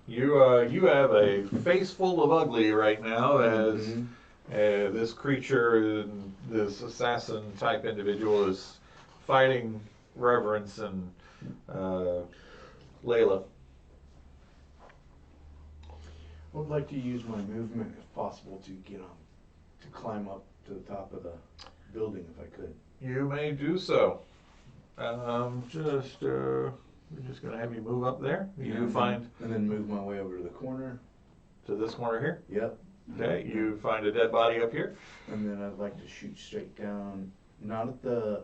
you have a face full of ugly right now as this creature, this assassin type individual, is fighting Reverence and Layla. I would like to use my movement if possible to get on, to climb up to the top of the building if I could. You may do so. We're just gonna have you move up there. You find And then move my way over to the corner. to this corner here. Yep. Okay, you find a dead body up here. And then I'd like to shoot straight down, not at the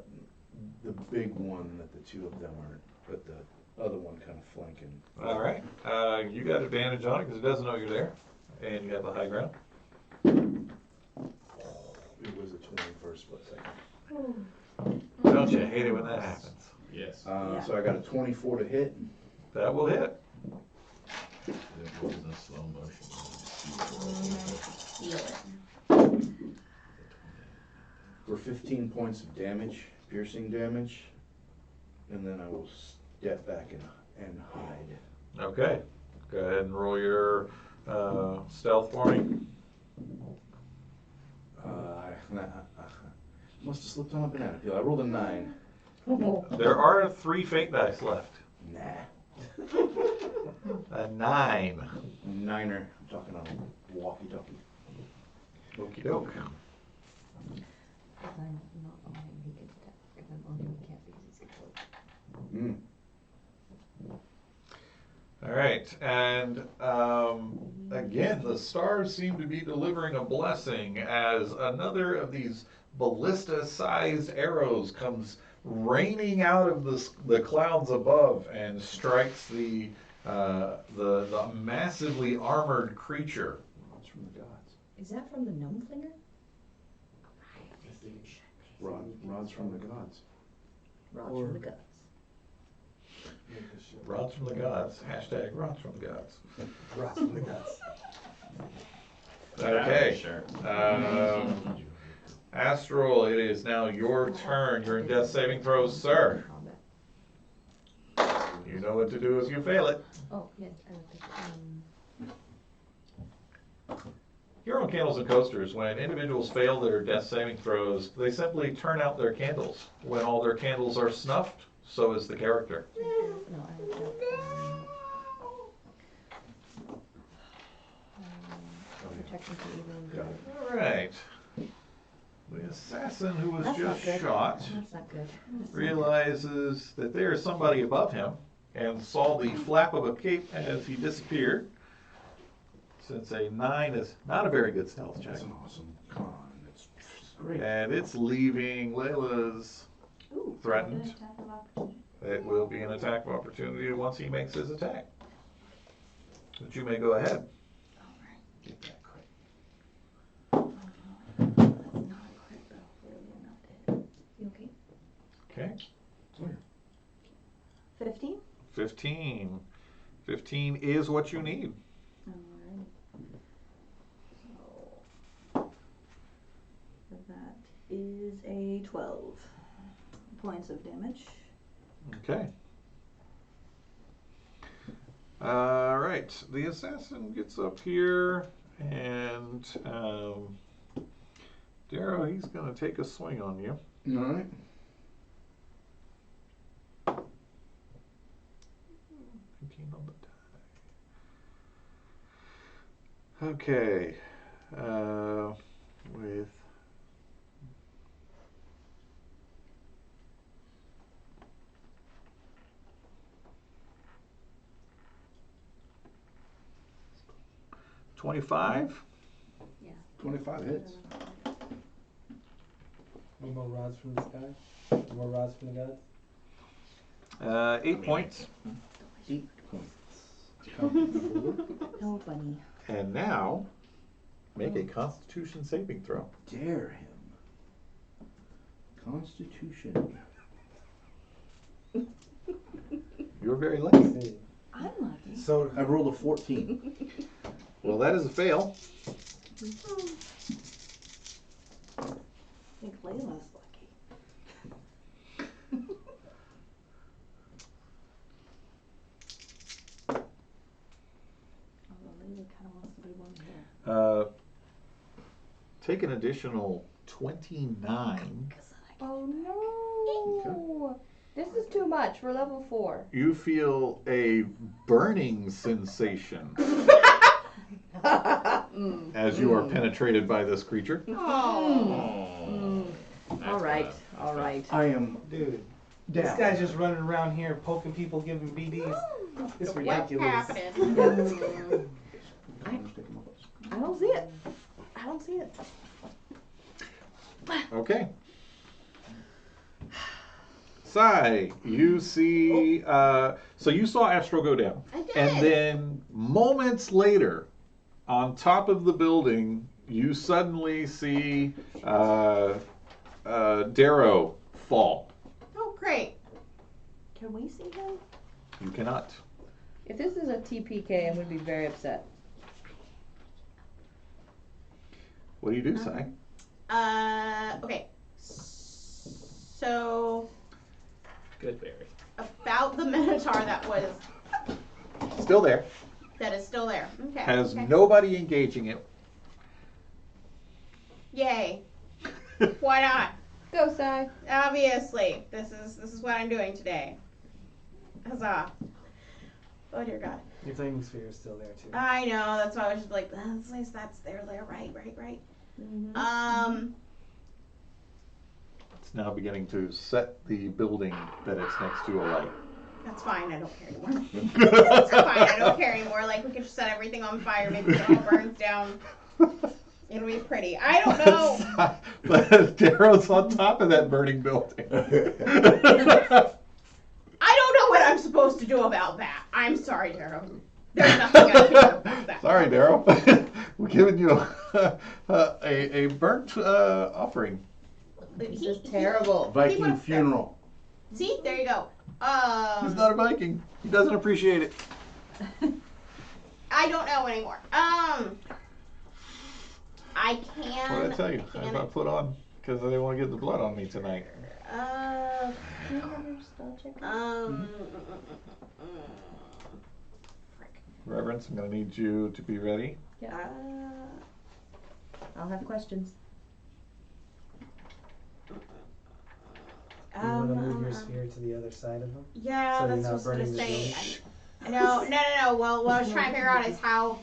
big one that the two of them are, but the other one kind of flanking. All right. You got advantage on it because it doesn't know you're there, and you have the high ground. It was a 21st split second. Don't you hate it when that happens? Yes. Yeah. So I got a 24 to hit. That will hit. It was in slow motion. feel it. For 15 points of damage, piercing damage, and then I will step back and hide. Okay. Go ahead and roll your stealth for me. I must have slipped on a banana peel. I rolled a 9. There are 3 fate dice left. Nah. A 9. Niner. I'm talking on a walkie-talkie. Okie doke. If I'm not on him, he can attack. If I'm on him, he can't because he's controlled. All right, and again, the stars seem to be delivering a blessing as another of these ballista-sized arrows comes raining out of the clouds above and strikes the massively armored creature. Rod's from the gods. Is that from the gnome flinger? Rod's from the gods. Rod's Or- from the gods. Rods from the gods. Hashtag rods from the gods. Rods from the guts. Okay. Sure. Astral, it is now your turn. You're in death saving throws, sir. You know what to do if you fail it. Oh, yes, I would think, Here on Candles and Coasters, when individuals fail their death saving throws, they simply turn out their candles. When all their candles are snuffed, so is the character. no, I would think, protection to evil and good. All right. The assassin who was That's not just good. shot That's not good. realizes that there is somebody above him and saw the flap of a cape as he disappeared. Since a 9 is not a very good stealth check. That's an awesome con. That's great. And it's leaving Layla's Ooh, threatened. good attack of opportunity. It will be an attack of opportunity once he makes his attack. But you may go ahead. Get that crit. That's not a crit though, really enough to hit. You okay? Okay. 15? 15. 15 is what you need. Alright. So that is a 12 points of damage. Okay. All right. The assassin gets up here, and Darrow, he's going to take a swing on you. All right. On the die. Okay. With $25. 25 hits. Any more rods from the sky? More rods from the gods? 8 points. 8 points. Count 4. No, bunny. And now, make a Constitution saving throw. Dare him. Constitution. You're very lucky. I'm lucky. So I rolled a 14. Well, that is a fail. I think Layla's lucky. Although Layla kind of wants to be one here. Take an additional 29. Oh no! This is too much for level 4. You feel a burning sensation as you are penetrated by this creature. Oh. All right, all right. I am dude, down. this guy's just running around here poking people, giving BDs. It's What's ridiculous. happening? I don't see it. I don't see it. Okay. Sai, you see, so you saw Astro go down. I did. And then moments later, on top of the building, you suddenly see Darrow fall. Oh, great. Can we see him? You cannot. If this is a TPK, I'm going to be very upset. What do you do, Sai? Okay. So, Good berry. about the Minotaur that Still there. is still there. Okay. Has okay. nobody engaging it. Yay. Why not? Go, Sai. Obviously. This is what I'm doing today. Huzzah. Oh dear God. Your flaming sphere is still there too. I know, that's why I was just like, at least that's there, right. It's now beginning to set the building that it's next to alight. That's fine, I don't care anymore. It's fine, I don't care anymore. Like, we could just set everything on fire, maybe it all burns down. It'll be pretty. I don't know. But Darrow's on top of that burning building. I don't know what I'm supposed to do about that. I'm sorry, Darrow. There's nothing I can do about that. Sorry, Darrow. We're giving you a burnt offering. This is terrible. Viking funeral. See, there you go. He's not a Viking. He doesn't appreciate it. I don't know anymore. I What did I tell you? I can. got put on because I didn't want to get the blood on me tonight. Can you have your spell check? Reverence, I'm going to need you to be ready. I'll have questions. You want to move your sphere to the other side of him? Yeah, So you're that's not what I was gonna burning the say. No. Well, what I was trying to figure out is how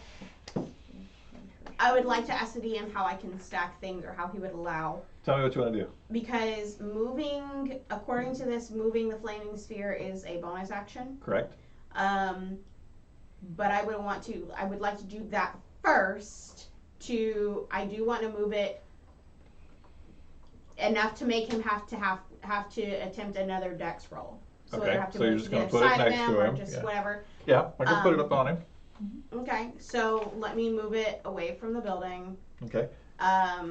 I would like to ask the DM how I can stack things or how he would allow. Tell me what you want to do. Because moving, according to this, moving the flaming sphere is a bonus action. Correct. But I would like to do that first. I do want to move it enough to make him have to attempt another dex roll. So Okay, either have to so you're move just to gonna the put it other side of next him to or him, just yeah. whatever. Yeah, I can put it up on him. Okay, so let me move it away from the building. Okay. I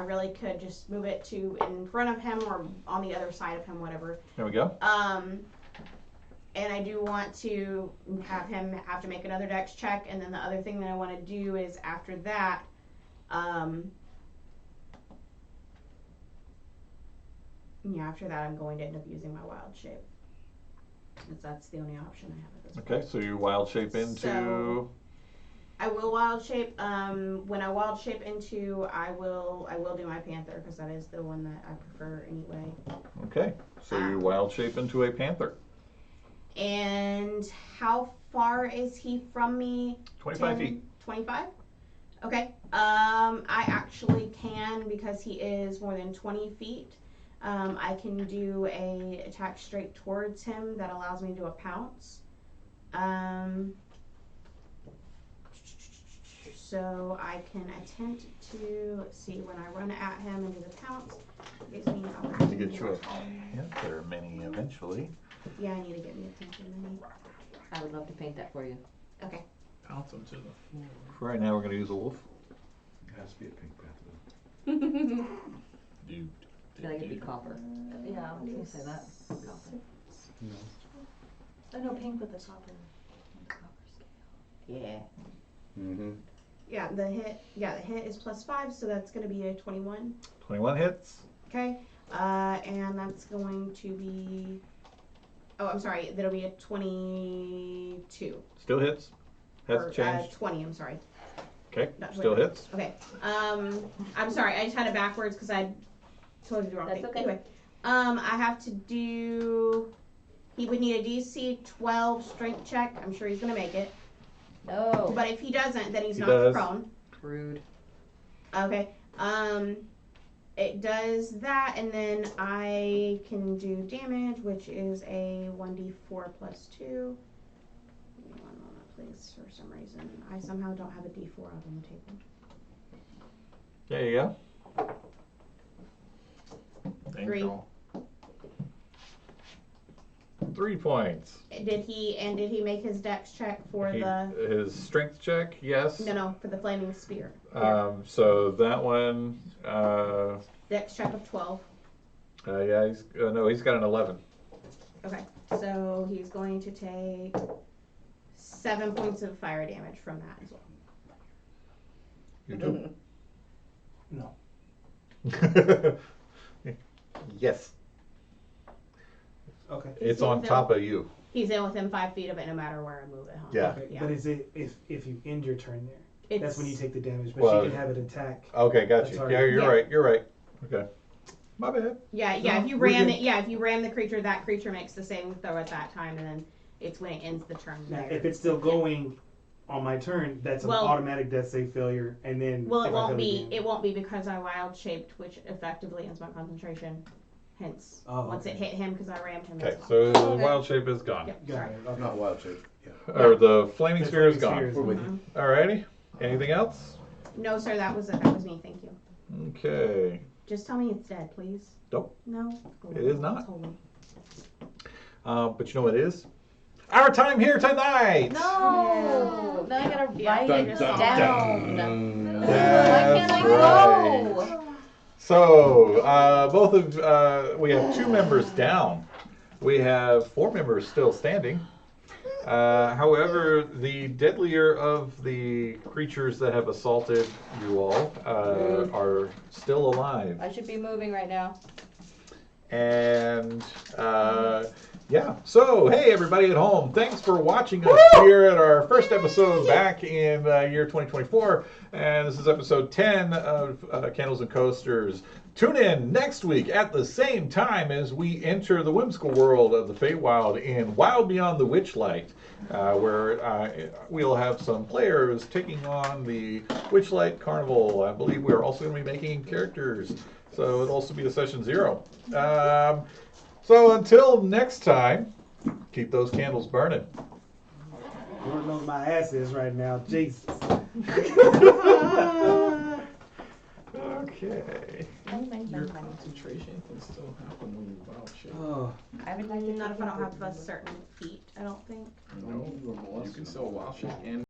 really could just move it to in front of him or on the other side of him, whatever. There we go. And I do want to have him have to make another dex check, and then the other thing that I want to do is after that, after that I'm going to end up using my wild shape. Because that's the only option I have at this point. Okay, so you wild shape into. So, I will wild shape. When I wild shape into, I will do my panther because that is the one that I prefer anyway. Okay, so you wild shape into a panther. And how far is he from me? 25 feet. 25? Okay. I actually can, because he is more than 20 feet. I can do a attack straight towards him that allows me to do a pounce. So I can attempt to, let's see, when I run at him and do the pounce, it gives me an To opportunity. get you a panther mini eventually. Yeah, I need to get me a panther mini. I would love to paint that for you. Okay. Pounce him to the floor. For right now, we're going to use a wolf. It has to be a pink panther. I feel like it'd be copper. Yeah, I was gonna say that. Copper. I know pink with the copper scale. Yeah. Mm-hmm. Yeah, the hit is +5, so that's going to be a 21. 21 hits. Okay. And that's going to be, oh, I'm sorry, that'll be a 22. Still hits. Hasn't Or, changed. 20, I'm sorry. Okay, Not still 20. hits. Okay. I'm sorry, I just had it backwards because I told you the wrong That's thing. okay. Anyway, I have to do, he would need a DC 12 strength check. I'm sure he's going to make it. No. But if he doesn't, then he's He not does. prone. Rude. Okay. It does that, and then I can do damage, which is a 1d4 plus 2. Give me 1 moment, please. For some reason, I somehow don't have a d4 out on the table. There you go. Thank 3. you. 3 points. Did he make his dex check for His strength check, yes. No, for the flaming spear. So that one, Dex check of 12. yeah, he's got an 11. Okay, so he's going to take 7 points of fire damage from that as well. You do? No. Yes. Okay. It's on top of you. He's in within 5 feet of it, no matter where I move it. Huh? Yeah. Okay. But is it if you end your turn there? That's when you take the damage, but Well, she can have it attack. Okay, got That's you. already- Yeah, you're Yeah. right. You're right. Okay. My bad. Yeah. No, If you we're ram good. it, if you ram the creature, that creature makes the saving throw at that time, and then it's when it ends the turn. Now, there. if it's still going on my turn, that's an Well- automatic death save failure, and then Well, if it I won't fail be. again- It won't be because I wild shaped, which effectively ends my concentration. Hence, Oh, once okay. it hit him, because I rammed him. Okay, as well. so the wild shape is gone. Yep, Got sorry. it. Okay. Not wild shape. Yeah. Or the flaming The sphere is flaming gone. sphere We're with you. Alrighty. Anything else? No, sir, that was me. Thank you. Okay. Just tell me it's dead, please. Nope. No. It is not. It's holy. But you know what it is? Our time here tonight! No! Now I gotta Yeah. write Dun, it dun, down. dun. Why That's can't I right. go? So, both of, we have 2 members down. We have 4 members still standing. However, the deadlier of the creatures that have assaulted you all are still alive. I should be moving right now. And yeah, so hey everybody at home, thanks for watching us here at our first episode back in year 2024, and this is episode 10 of Candles and Coasters. Tune in next week at the same time as we enter the whimsical world of the Feywild in Wild Beyond the Witchlight, where we'll have some players taking on the Witchlight Carnival. I believe we're also going to be making characters, so it'll also be a session 0. So until next time, keep those candles burning. Lord knows my ass is right now. Jesus. Okay. Your concentration can still happen when you wild shape. Oh. I would like to Not take if I don't a- have a certain feat, I don't think. No, you can still wild shape and